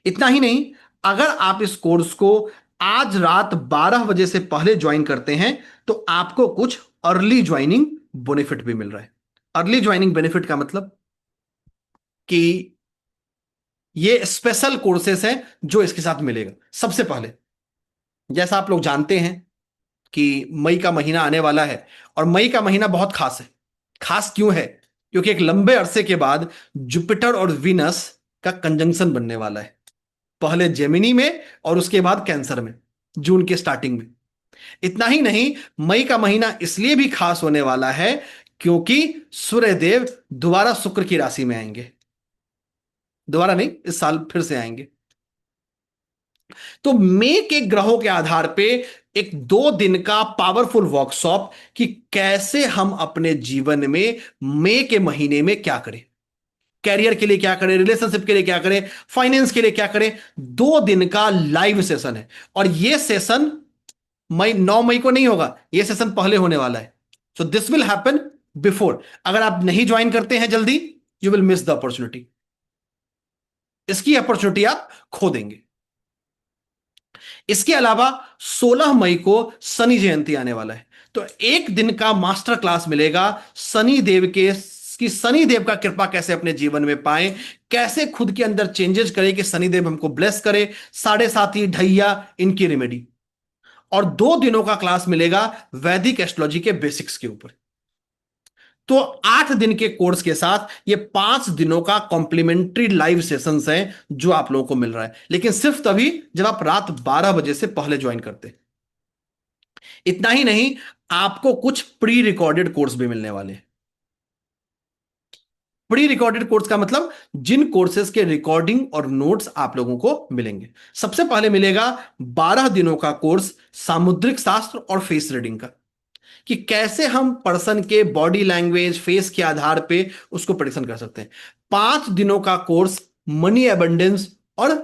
B: इतना ही नहीं, अगर आप इस कोर्स को आज रात 12 बजे से पहले ज्वाइन करते हैं तो आपको कुछ अर्ली ज्वाइनिंग बेनिफिट भी मिल रहा है। अर्ली ज्वाइनिंग बेनिफिट का मतलब कि ये स्पेशल कोर्सेस हैं जो इसके साथ मिलेगा। सबसे पहले, जैसा आप लोग जानते हैं कि मई का महीना आने वाला है, और मई का महीना बहुत खास है। खास क्यों है? क्योंकि एक लंबे अरसे के बाद जुपिटर और वीनस का कंजंक्शन बनने वाला है, पहले जेमिनी में और उसके बाद कैंसर में, जून के स्टार्टिंग में। इतना ही नहीं, मई का महीना इसलिए भी खास होने वाला है क्योंकि सूर्यदेव दोबारा शुक्र की राशि में आएंगे। दोबारा नहीं, इस साल फिर से आएंगे। तो मई के ग्रहों के आधार पे एक 2 दिन का पावरफुल वर्कशॉप कि कैसे हम अपने जीवन में मई के महीने में क्या करें, कैरियर के लिए क्या करें, रिलेशनशिप के लिए क्या करें, फाइनेंस के लिए क्या करें। 2 दिन का लाइव सेशन है, और यह सेशन 9 मई को नहीं होगा, यह सेशन पहले होने वाला है। So this will happen before. अगर आप नहीं ज्वाइन करते हैं जल्दी, you will miss the opportunity. इसकी अपॉर्चुनिटी आप खो देंगे। इसके अलावा 16 मई को शनि जयंती आने वाला है, तो एक दिन का मास्टर क्लास मिलेगा शनि देव के, कि शनि देव का कृपा कैसे अपने जीवन में पाएं, कैसे खुद के अंदर चेंजेस करें कि शनि देव हमको ब्लेस करे, साढ़े साथी ढैया इनकी रेमेडी। और 2 दिनों का क्लास मिलेगा वैदिक एस्ट्रोलॉजी के बेसिक्स के ऊपर। तो 8 दिन के कोर्स के साथ ये 5 दिनों का कॉम्प्लीमेंट्री लाइव सेशंस हैं जो आप लोगों को मिल रहा है, लेकिन सिर्फ तभी जब आप रात 12 बजे से पहले ज्वाइन करते हैं। इतना ही नहीं, आपको कुछ प्री रिकॉर्डेड कोर्स भी मिलने वाले हैं। प्री रिकॉर्डेड कोर्स का मतलब जिन कोर्सेज के रिकॉर्डिंग और नोट्स आप लोगों को मिलेंगे। सबसे पहले मिलेगा 12 दिनों का कोर्स सामुद्रिक शास्त्र और फेस रीडिंग का, कि कैसे हम पर्सन के बॉडी लैंग्वेज फेस के आधार पे उसको प्रेडिक्शन कर सकते हैं। 5 दिनों का कोर्स मनी एबंडेंस और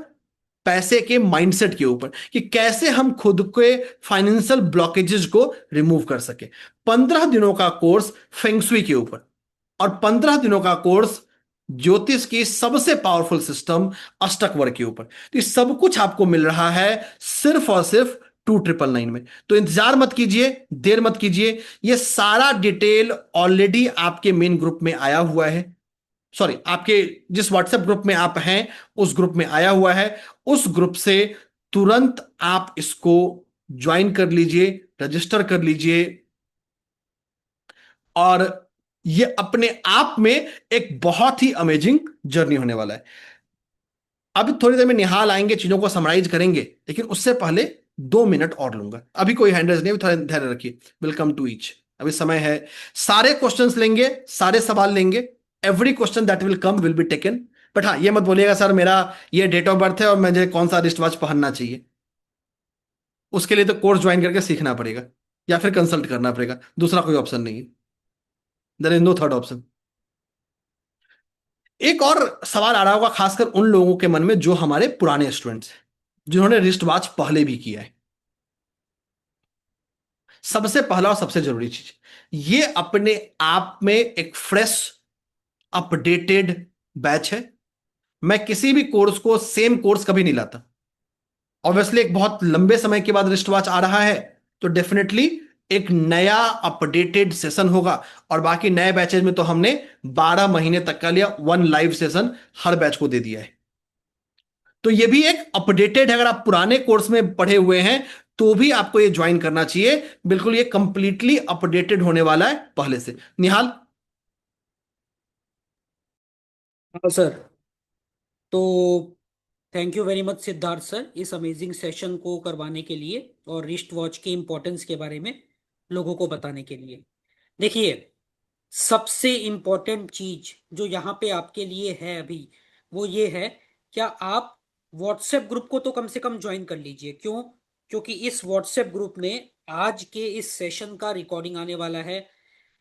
B: पैसे के माइंडसेट के ऊपर, कि कैसे हम खुद के फाइनेंशियल ब्लॉकेजेस को रिमूव कर सके। 15 दिनों का कोर्स फेंगशुई के ऊपर, और 15 दिनों का कोर्स ज्योतिष की सबसे पावरफुल सिस्टम अष्टक के ऊपर। तो ये सब कुछ आपको मिल रहा है सिर्फ और सिर्फ 2999 में। तो इंतजार मत कीजिए, देर मत कीजिए, ये सारा डिटेल ऑलरेडी आपके मेन ग्रुप में आया हुआ है। सॉरी, आपके जिस व्हाट्सएप ग्रुप में आप हैं उस ग्रुप में आया हुआ है। उस ग्रुप से तुरंत आप इसको ज्वाइन कर लीजिए, रजिस्टर कर लीजिए, और ये अपने आप में एक बहुत ही अमेजिंग जर्नी होने वाला है। अभी थोड़ी देर में निहाल आएंगे, चीजों को समराइज करेंगे, लेकिन उससे पहले 2 मिनट और लूंगा। अभी कोई हैंड रेज नहीं, अभी थोड़ा धैर्य रखिए। वेलकम टू ईच, अभी समय है। सारे क्वेश्चंस लेंगे, सारे सवाल लेंगे। Every question that will come will be taken. But हाँ, ये मत बोलिएगा सर मेरा ये डेट ऑफ बर्थ है और मुझे कौन सा रिस्ट वॉच पहनना चाहिए। उसके लिए तो कोर्स ज्वाइन करके सीखना पड़ेगा या फिर कंसल्ट करना पड़ेगा, दूसरा कोई ऑप्शन नहीं है। There is no third option. एक और सवाल आ रहा होगा खासकर उन लोगों के मन में जो हमारे पुराने स्टूडेंट्स हैं, जिन्होंने रिस्ट वॉच पहले भी किया है। सबसे पहला और सबसे जरूरी चीज, ये अपने आप में एक फ्रेश अपडेटेड बैच है। मैं किसी भी कोर्स को सेम कोर्स कभी नहीं लाता। ऑब्वियसली एक बहुत लंबे समय के बाद रिस्ट वॉच आ रहा है, तो डेफिनेटली एक नया अपडेटेड सेशन होगा। और बाकी नए बैचेज में तो हमने 12 महीने तक का लिया, 1 लाइव सेशन हर बैच को दे दिया है। तो ये भी एक अपडेटेड है। अगर आप पुराने कोर्स में पढ़े हुए हैं तो भी आपको ये ज्वाइन करना चाहिए। बिल्कुल ये कंप्लीटली अपडेटेड होने वाला है पहले से। निहाल।
A: हाँ सर। तो thank you very much Siddharth sir, इस अमेजिंग सेशन को करवाने के लिए और रिस्ट वॉच के इम्पोर्टेंस के बारे में लोगों को बताने के लिए। देखिए, सबसे इम्पोर्टेंट चीज जो यहाँ पे आपके लिए है अभी, वो ये है, क्या आप व्हाट्सएप ग्रुप को तो कम से कम ज्वाइन कर लीजिए। क्यों? क्योंकि इस व्हाट्सएप ग्रुप में आज के इस सेशन का रिकॉर्डिंग आने वाला है,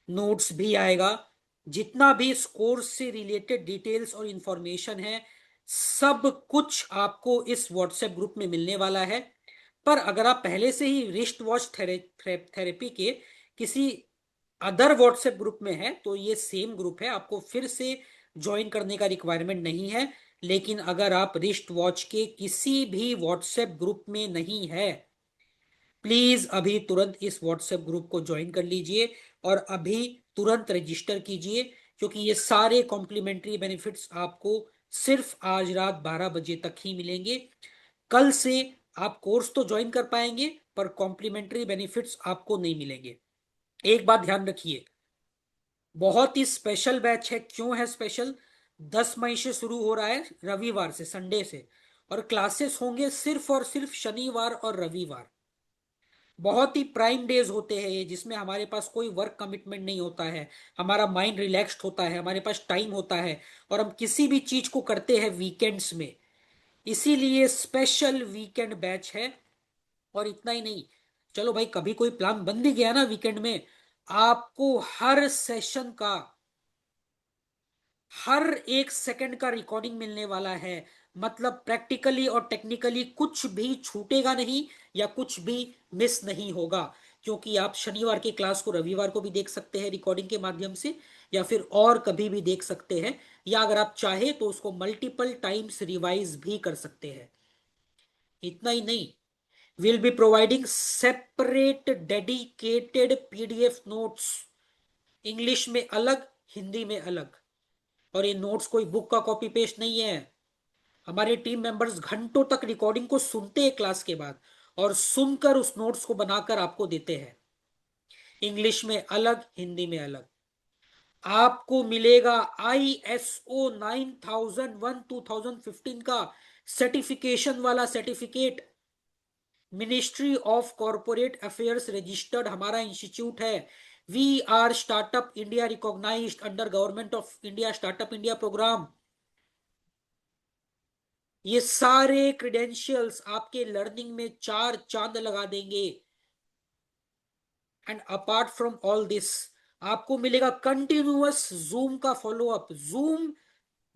A: नोट्स भी आएगा, जितना भी इस कोर्स से रिलेटेड डिटेल्स और इंफॉर्मेशन है सब कुछ आपको इस व्हाट्सएप ग्रुप में मिलने वाला है। पर अगर आप पहले से ही रिस्ट वॉच थेरेपी के किसी अदर व्हाट्सएप ग्रुप में है तो ये सेम ग्रुप है, आपको फिर से ज्वाइन करने का रिक्वायरमेंट नहीं है। लेकिन अगर आप रिस्ट वॉच के किसी भी व्हाट्सएप ग्रुप में नहीं है, प्लीज अभी तुरंत इस व्हाट्सएप ग्रुप को ज्वाइन कर लीजिए और अभी तुरंत रजिस्टर कीजिए, क्योंकि ये सारे कॉम्प्लीमेंट्री बेनिफिट्स आपको सिर्फ आज रात 12 बजे तक ही मिलेंगे। कल से आप कोर्स तो ज्वाइन कर पाएंगे पर कॉम्प्लीमेंट्री बेनिफिट्स आपको नहीं मिलेंगे। एक बात ध्यान रखिए, बहुत ही स्पेशल बैच है। क्यों है स्पेशल? 10 मई से शुरू हो रहा है, रविवार से, संडे से, और क्लासेस होंगे सिर्फ और सिर्फ शनिवार और रविवार। बहुत ही प्राइम डेज होते हैं ये, जिसमें हमारे पास कोई वर्क कमिटमेंट नहीं होता है, हमारा माइंड रिलैक्स्ड होता है, हमारे पास टाइम होता है और हम किसी भी चीज को करते हैं वीकेंड्स में। इसीलिए स्पेशल वीकेंड बैच है। और इतना ही नहीं, चलो भाई कभी कोई प्लान बन भी गया ना वीकेंड में, आपको हर सेशन का हर एक सेकंड का रिकॉर्डिंग मिलने वाला है। मतलब प्रैक्टिकली और टेक्निकली कुछ भी छूटेगा नहीं या कुछ भी मिस नहीं होगा, क्योंकि आप शनिवार की क्लास को रविवार को भी देख सकते हैं रिकॉर्डिंग के माध्यम से, या फिर और कभी भी देख सकते हैं, या अगर आप चाहे तो उसको मल्टीपल टाइम्स रिवाइज भी कर सकते हैं। इतना ही नहीं, We'll be providing separate dedicated PDF notes, English में अलग, हिंदी में अलग। और ये नोट्स कोई बुक का कॉपी पेस्ट नहीं है। हमारे टीम मेंबर्स घंटों तक रिकॉर्डिंग को सुनते हैं क्लास के बाद, और सुनकर उस नोट्स को बनाकर आपको देते हैं, इंग्लिश में अलग, हिंदी में अलग। आपको मिलेगा ISO 9001 2015 का सर्टिफिकेशन वाला certificate, ministry of corporate affairs registered हमारा इंस्टीट्यूट है। We are Startup India recognised under government of India Startup India programme. ये सारे क्रेडेंशियल्स आपके लर्निंग में 4 चांद लगा देंगे। And apart from all this, आपको मिलेगा कंटिन्यूअस जूम का फॉलोअप। जूम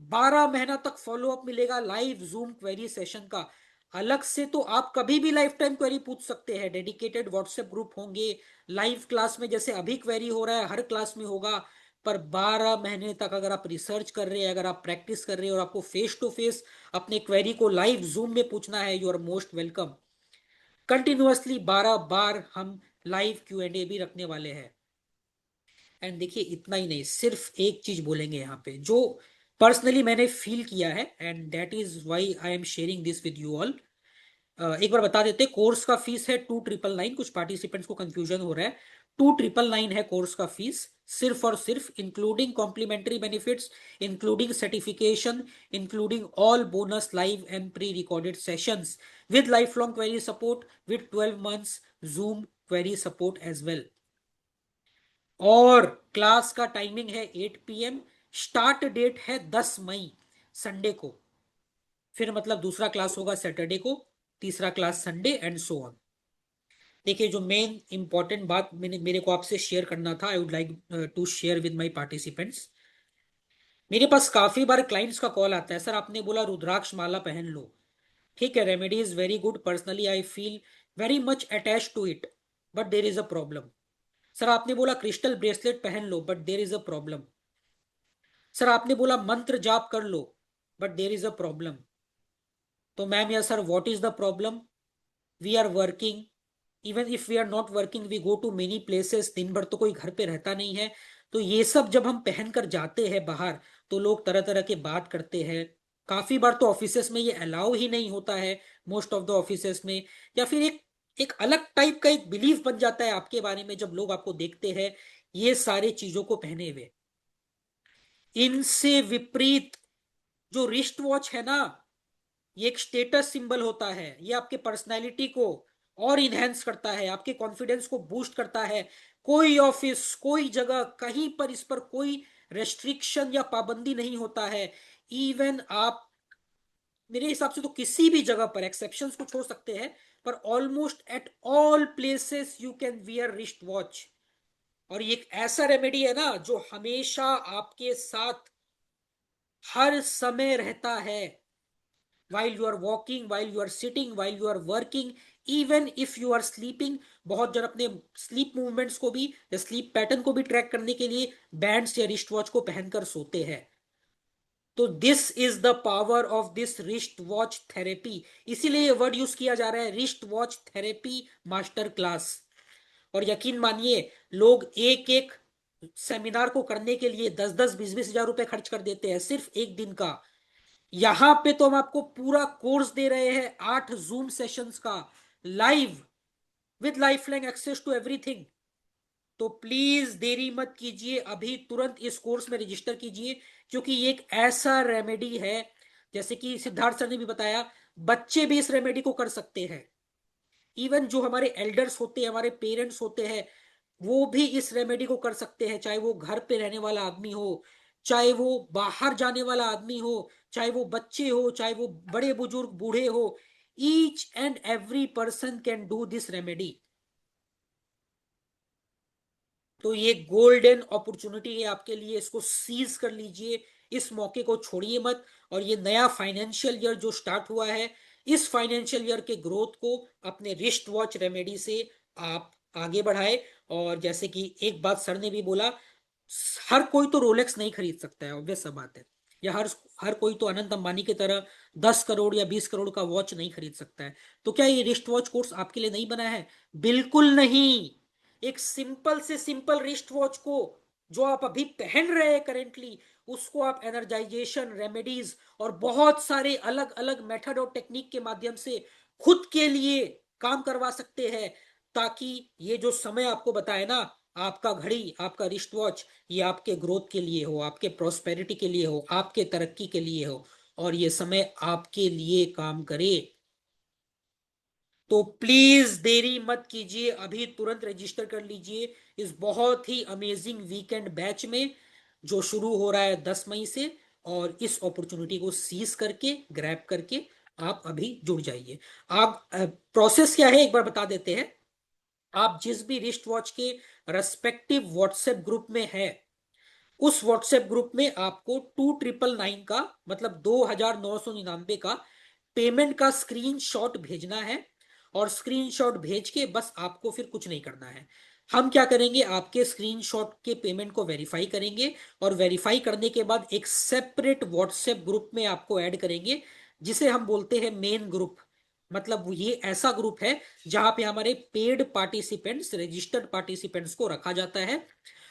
A: 12 महीना तक फॉलोअप मिलेगा, लाइव जूम क्वेरी सेशन का। अलग से तो आप कभी भी लाइफ टाइम क्वेरी पूछ सकते हैं, डेडिकेटेड व्हाट्सएप ग्रुप होंगे, लाइव क्लास में जैसे अभी क्वेरी हो रहा है हर क्लास में होगा। पर 12 महीने तक अगर आप रिसर्च कर रहे हैं, अगर आप प्रैक्टिस कर रहे हैं और आपको फेस टू फेस अपने क्वेरी को लाइव जूम में पूछना है, you are most welcome. Continuously 12 बार हम लाइव Q&A भी रखने वाले हैं। एंड देखिए इतना ही नहीं, सिर्फ एक चीज बोलेंगे यहाँ पे जो पर्सनली मैंने फील किया है, and that is why I am sharing this with you all. एक बार बता देते, कोर्स का फीस है 2999। कुछ पार्टिसिपेंट्स को कंफ्यूजन हो रहा है, 2999 है कोर्स का फीस, सिर्फ और सिर्फ, including complimentary benefits, including certification, including all bonus live and pre recorded sessions, with life long query support, with 12 months Zoom query support as well. और क्लास का टाइमिंग है 8 PM। स्टार्ट डेट है 10 मई संडे को। फिर मतलब दूसरा क्लास होगा सैटरडे को, तीसरा class Sunday, and so on. देखिए जो मेन इंपॉर्टेंट बात मैंने मेरे को आपसे शेयर करना था, I would like to share with my participants. मेरे पास काफी बार क्लाइंट्स का कॉल आता है, सर आपने बोला रुद्राक्ष माला पहन लो, ठीक है, remedy is very good, personally I feel very much attach to it, but there is a problem. Sir आपने बोला क्रिस्टल ब्रेसलेट पहन लो, but there is a problem. Sir आपने बोला मंत्र जाप कर लो, but there is a problem. तो मैम या sir what is the problem? We are working, even if we are not working we go to many places, दिन भर तो कोई घर पे रहता नहीं है। तो ये सब जब हम पहन कर जाते हैं बाहर, तो लोग तरह तरह के बात करते हैं। काफी बार तो ऑफिसेस में ये अलाउ ही नहीं होता है, मोस्ट ऑफ द ऑफिसेस में। या फिर एक एक अलग टाइप का एक बिलीफ बन जाता है आपके बारे में जब लोग आपको देखते हैं ये सारे चीजों को पहने हुए। इनसे विपरीत जो रिस्ट वॉच है ना, ये एक स्टेटस सिंबल होता है, ये आपके पर्सनैलिटी को और इनहेंस करता है, आपके कॉन्फिडेंस को बूस्ट करता है। कोई ऑफिस, कोई जगह, कहीं पर इस पर कोई रेस्ट्रिक्शन या पाबंदी नहीं होता है। इवन आप, मेरे हिसाब से तो किसी भी जगह पर, एक्सेप्शंस को छोड़ सकते हैं, पर almost at all places you can wear wrist watch. और ये एक ऐसा रेमेडी है ना जो हमेशा आपके साथ हर समय रहता है, while you are walking, while you are sitting, while you are working, even if you are sleeping। बहुत जन अपने स्लीप मूवमेंट्स को भी या स्लीप पैटर्न को भी ट्रैक करने के लिए बैंड्स या रिस्ट वॉच को पहनकर सोते हैं। तो this is the power of this wrist watch therapy, इसीलिए वर्ड यूज किया जा रहा है, wrist watch therapy master class. और यकीन मानिए, लोग एक एक सेमिनार को करने के लिए 10-10 20-20 हजार रुपए खर्च कर देते हैं सिर्फ एक दिन का। यहां पे तो हम आपको पूरा कोर्स दे रहे हैं, 8 जूम सेशंस का, live, with life long access to everything. तो प्लीज देरी मत कीजिए, अभी तुरंत इस कोर्स में रजिस्टर कीजिए, क्योंकि ये एक ऐसा रेमेडी है, जैसे कि सिद्धार्थ सर ने भी बताया, बच्चे भी इस रेमेडी को कर सकते हैं। इवन जो हमारे एल्डर्स होते हैं, हमारे पेरेंट्स होते हैं, वो भी इस रेमेडी को कर सकते हैं, चाहे वो घर पे रहने वाला आदमी हो, चाहे वो बाहर जाने वाला आदमी हो, चाहे वो बच्चे हो, चाहे वो बड़े बुजुर्ग बूढ़े हो। Each and every person can do this remedy. तो ये गोल्डन अपॉर्चुनिटी है आपके लिए, इसको सीज कर लीजिए, इस मौके को छोड़िए मत। और ये नया फाइनेंशियल ईयर जो स्टार्ट हुआ है, इस फाइनेंशियल ईयर के ग्रोथ को अपने रिस्ट वॉच रेमेडी से आप आगे बढ़ाए। और जैसे कि एक बात सर ने भी बोला, हर कोई तो रोलेक्स नहीं खरीद सकता है, ऑब्वियस सा बात है। या हर कोई तो अनंत अंबानी की तरह 10 करोड़ या 20 करोड़ का वॉच नहीं खरीद सकता है। तो क्या ये रिस्ट वॉच कोर्स आपके लिए नहीं बना है? बिल्कुल नहीं। एक सिंपल से सिंपल रिस्ट वॉच को जो आप अभी पहन रहे हैं करेंटली, उसको आप एनर्जाइजेशन रेमेडीज और बहुत सारे अलग अलग मेथड और टेक्निक के माध्यम से खुद के लिए काम करवा सकते हैं, ताकि ये जो समय आपको बताए ना, आपका घड़ी, आपका रिस्ट वॉच, ये आपके ग्रोथ के लिए हो, आपके प्रोस्पेरिटी के लिए हो, आपके तरक्की के लिए हो, और ये समय आपके लिए काम करे। तो प्लीज देरी मत कीजिए, अभी तुरंत रजिस्टर कर लीजिए इस बहुत ही अमेजिंग वीकेंड बैच में, जो शुरू हो रहा है 10 मई से। और इस अपॉर्चुनिटी को सीज करके, ग्रैब करके आप अभी जुड़ जाइए। आप प्रोसेस क्या है एक बार बता देते हैं। आप जिस भी रिस्ट वॉच के रेस्पेक्टिव व्हाट्सएप ग्रुप में है, उस व्हाट्सएप ग्रुप में आपको 2999 का, मतलब 2999 का पेमेंट का स्क्रीनशॉट भेजना है। और स्क्रीनशॉट भेज के बस आपको फिर कुछ नहीं करना है। हम क्या करेंगे, आपके स्क्रीनशॉट के पेमेंट को वेरीफाई करेंगे, और वेरीफाई करने के बाद एक सेपरेट व्हाट्सएप ग्रुप में आपको ऐड करेंगे, जिसे हम बोलते हैं मेन ग्रुप। मतलब ये ऐसा ग्रुप है जहां पे हमारे पेड पार्टिसिपेंट्स, रजिस्टर्ड पार्टिसिपेंट्स को रखा जाता है।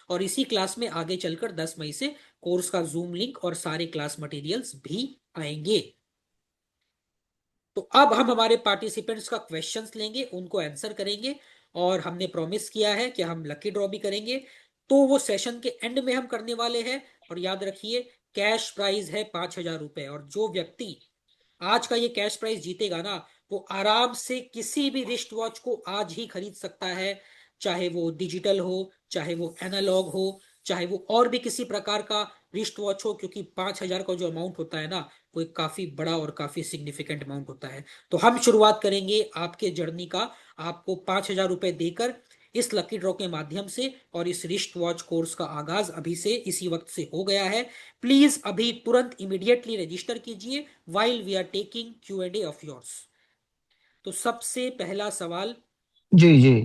A: और इसी क्लास में आगे चलकर 10 मई से कोर्स का जूम लिंक और सारे क्लास मटेरियल्स भी आएंगे। तो अब हम हमारे पार्टिसिपेंट्स का क्वेश्चंस लेंगे, उनको आंसर करेंगे, और हमने प्रॉमिस किया है कि हम लकी ड्रॉ भी करेंगे। तो वो सेशन के एंड में हम करने वाले हैं। और याद रखिए, कैश प्राइज है 5,000 रुपए, और जो व्यक्ति आज का ये कैश प्राइस जीतेगा ना, वो आराम से किसी भी रिस्ट वॉच को आज ही खरीद सकता है। चाहे वो डिजिटल हो, चाहे वो एनालॉग हो, चाहे वो और भी किसी प्रकार का रिस्ट वॉच हो, क्योंकि 5,000 का जो अमाउंट होता है ना, वो एक काफी बड़ा और काफी सिग्निफिकेंट अमाउंट होता है। तो हम शुरुआत करेंगे आपके जर्नी का, आपको 5,000 रुपए देकर, इस लकी ड्रॉ के माध्यम से। और इस रिस्ट वॉच कोर्स का आगाज अभी से, इसी वक्त से हो गया है। प्लीज अभी तुरंत इमीडिएटली रजिस्टर कीजिए while we are taking Q&A of yours। तो सबसे पहला सवाल,
C: जी जी।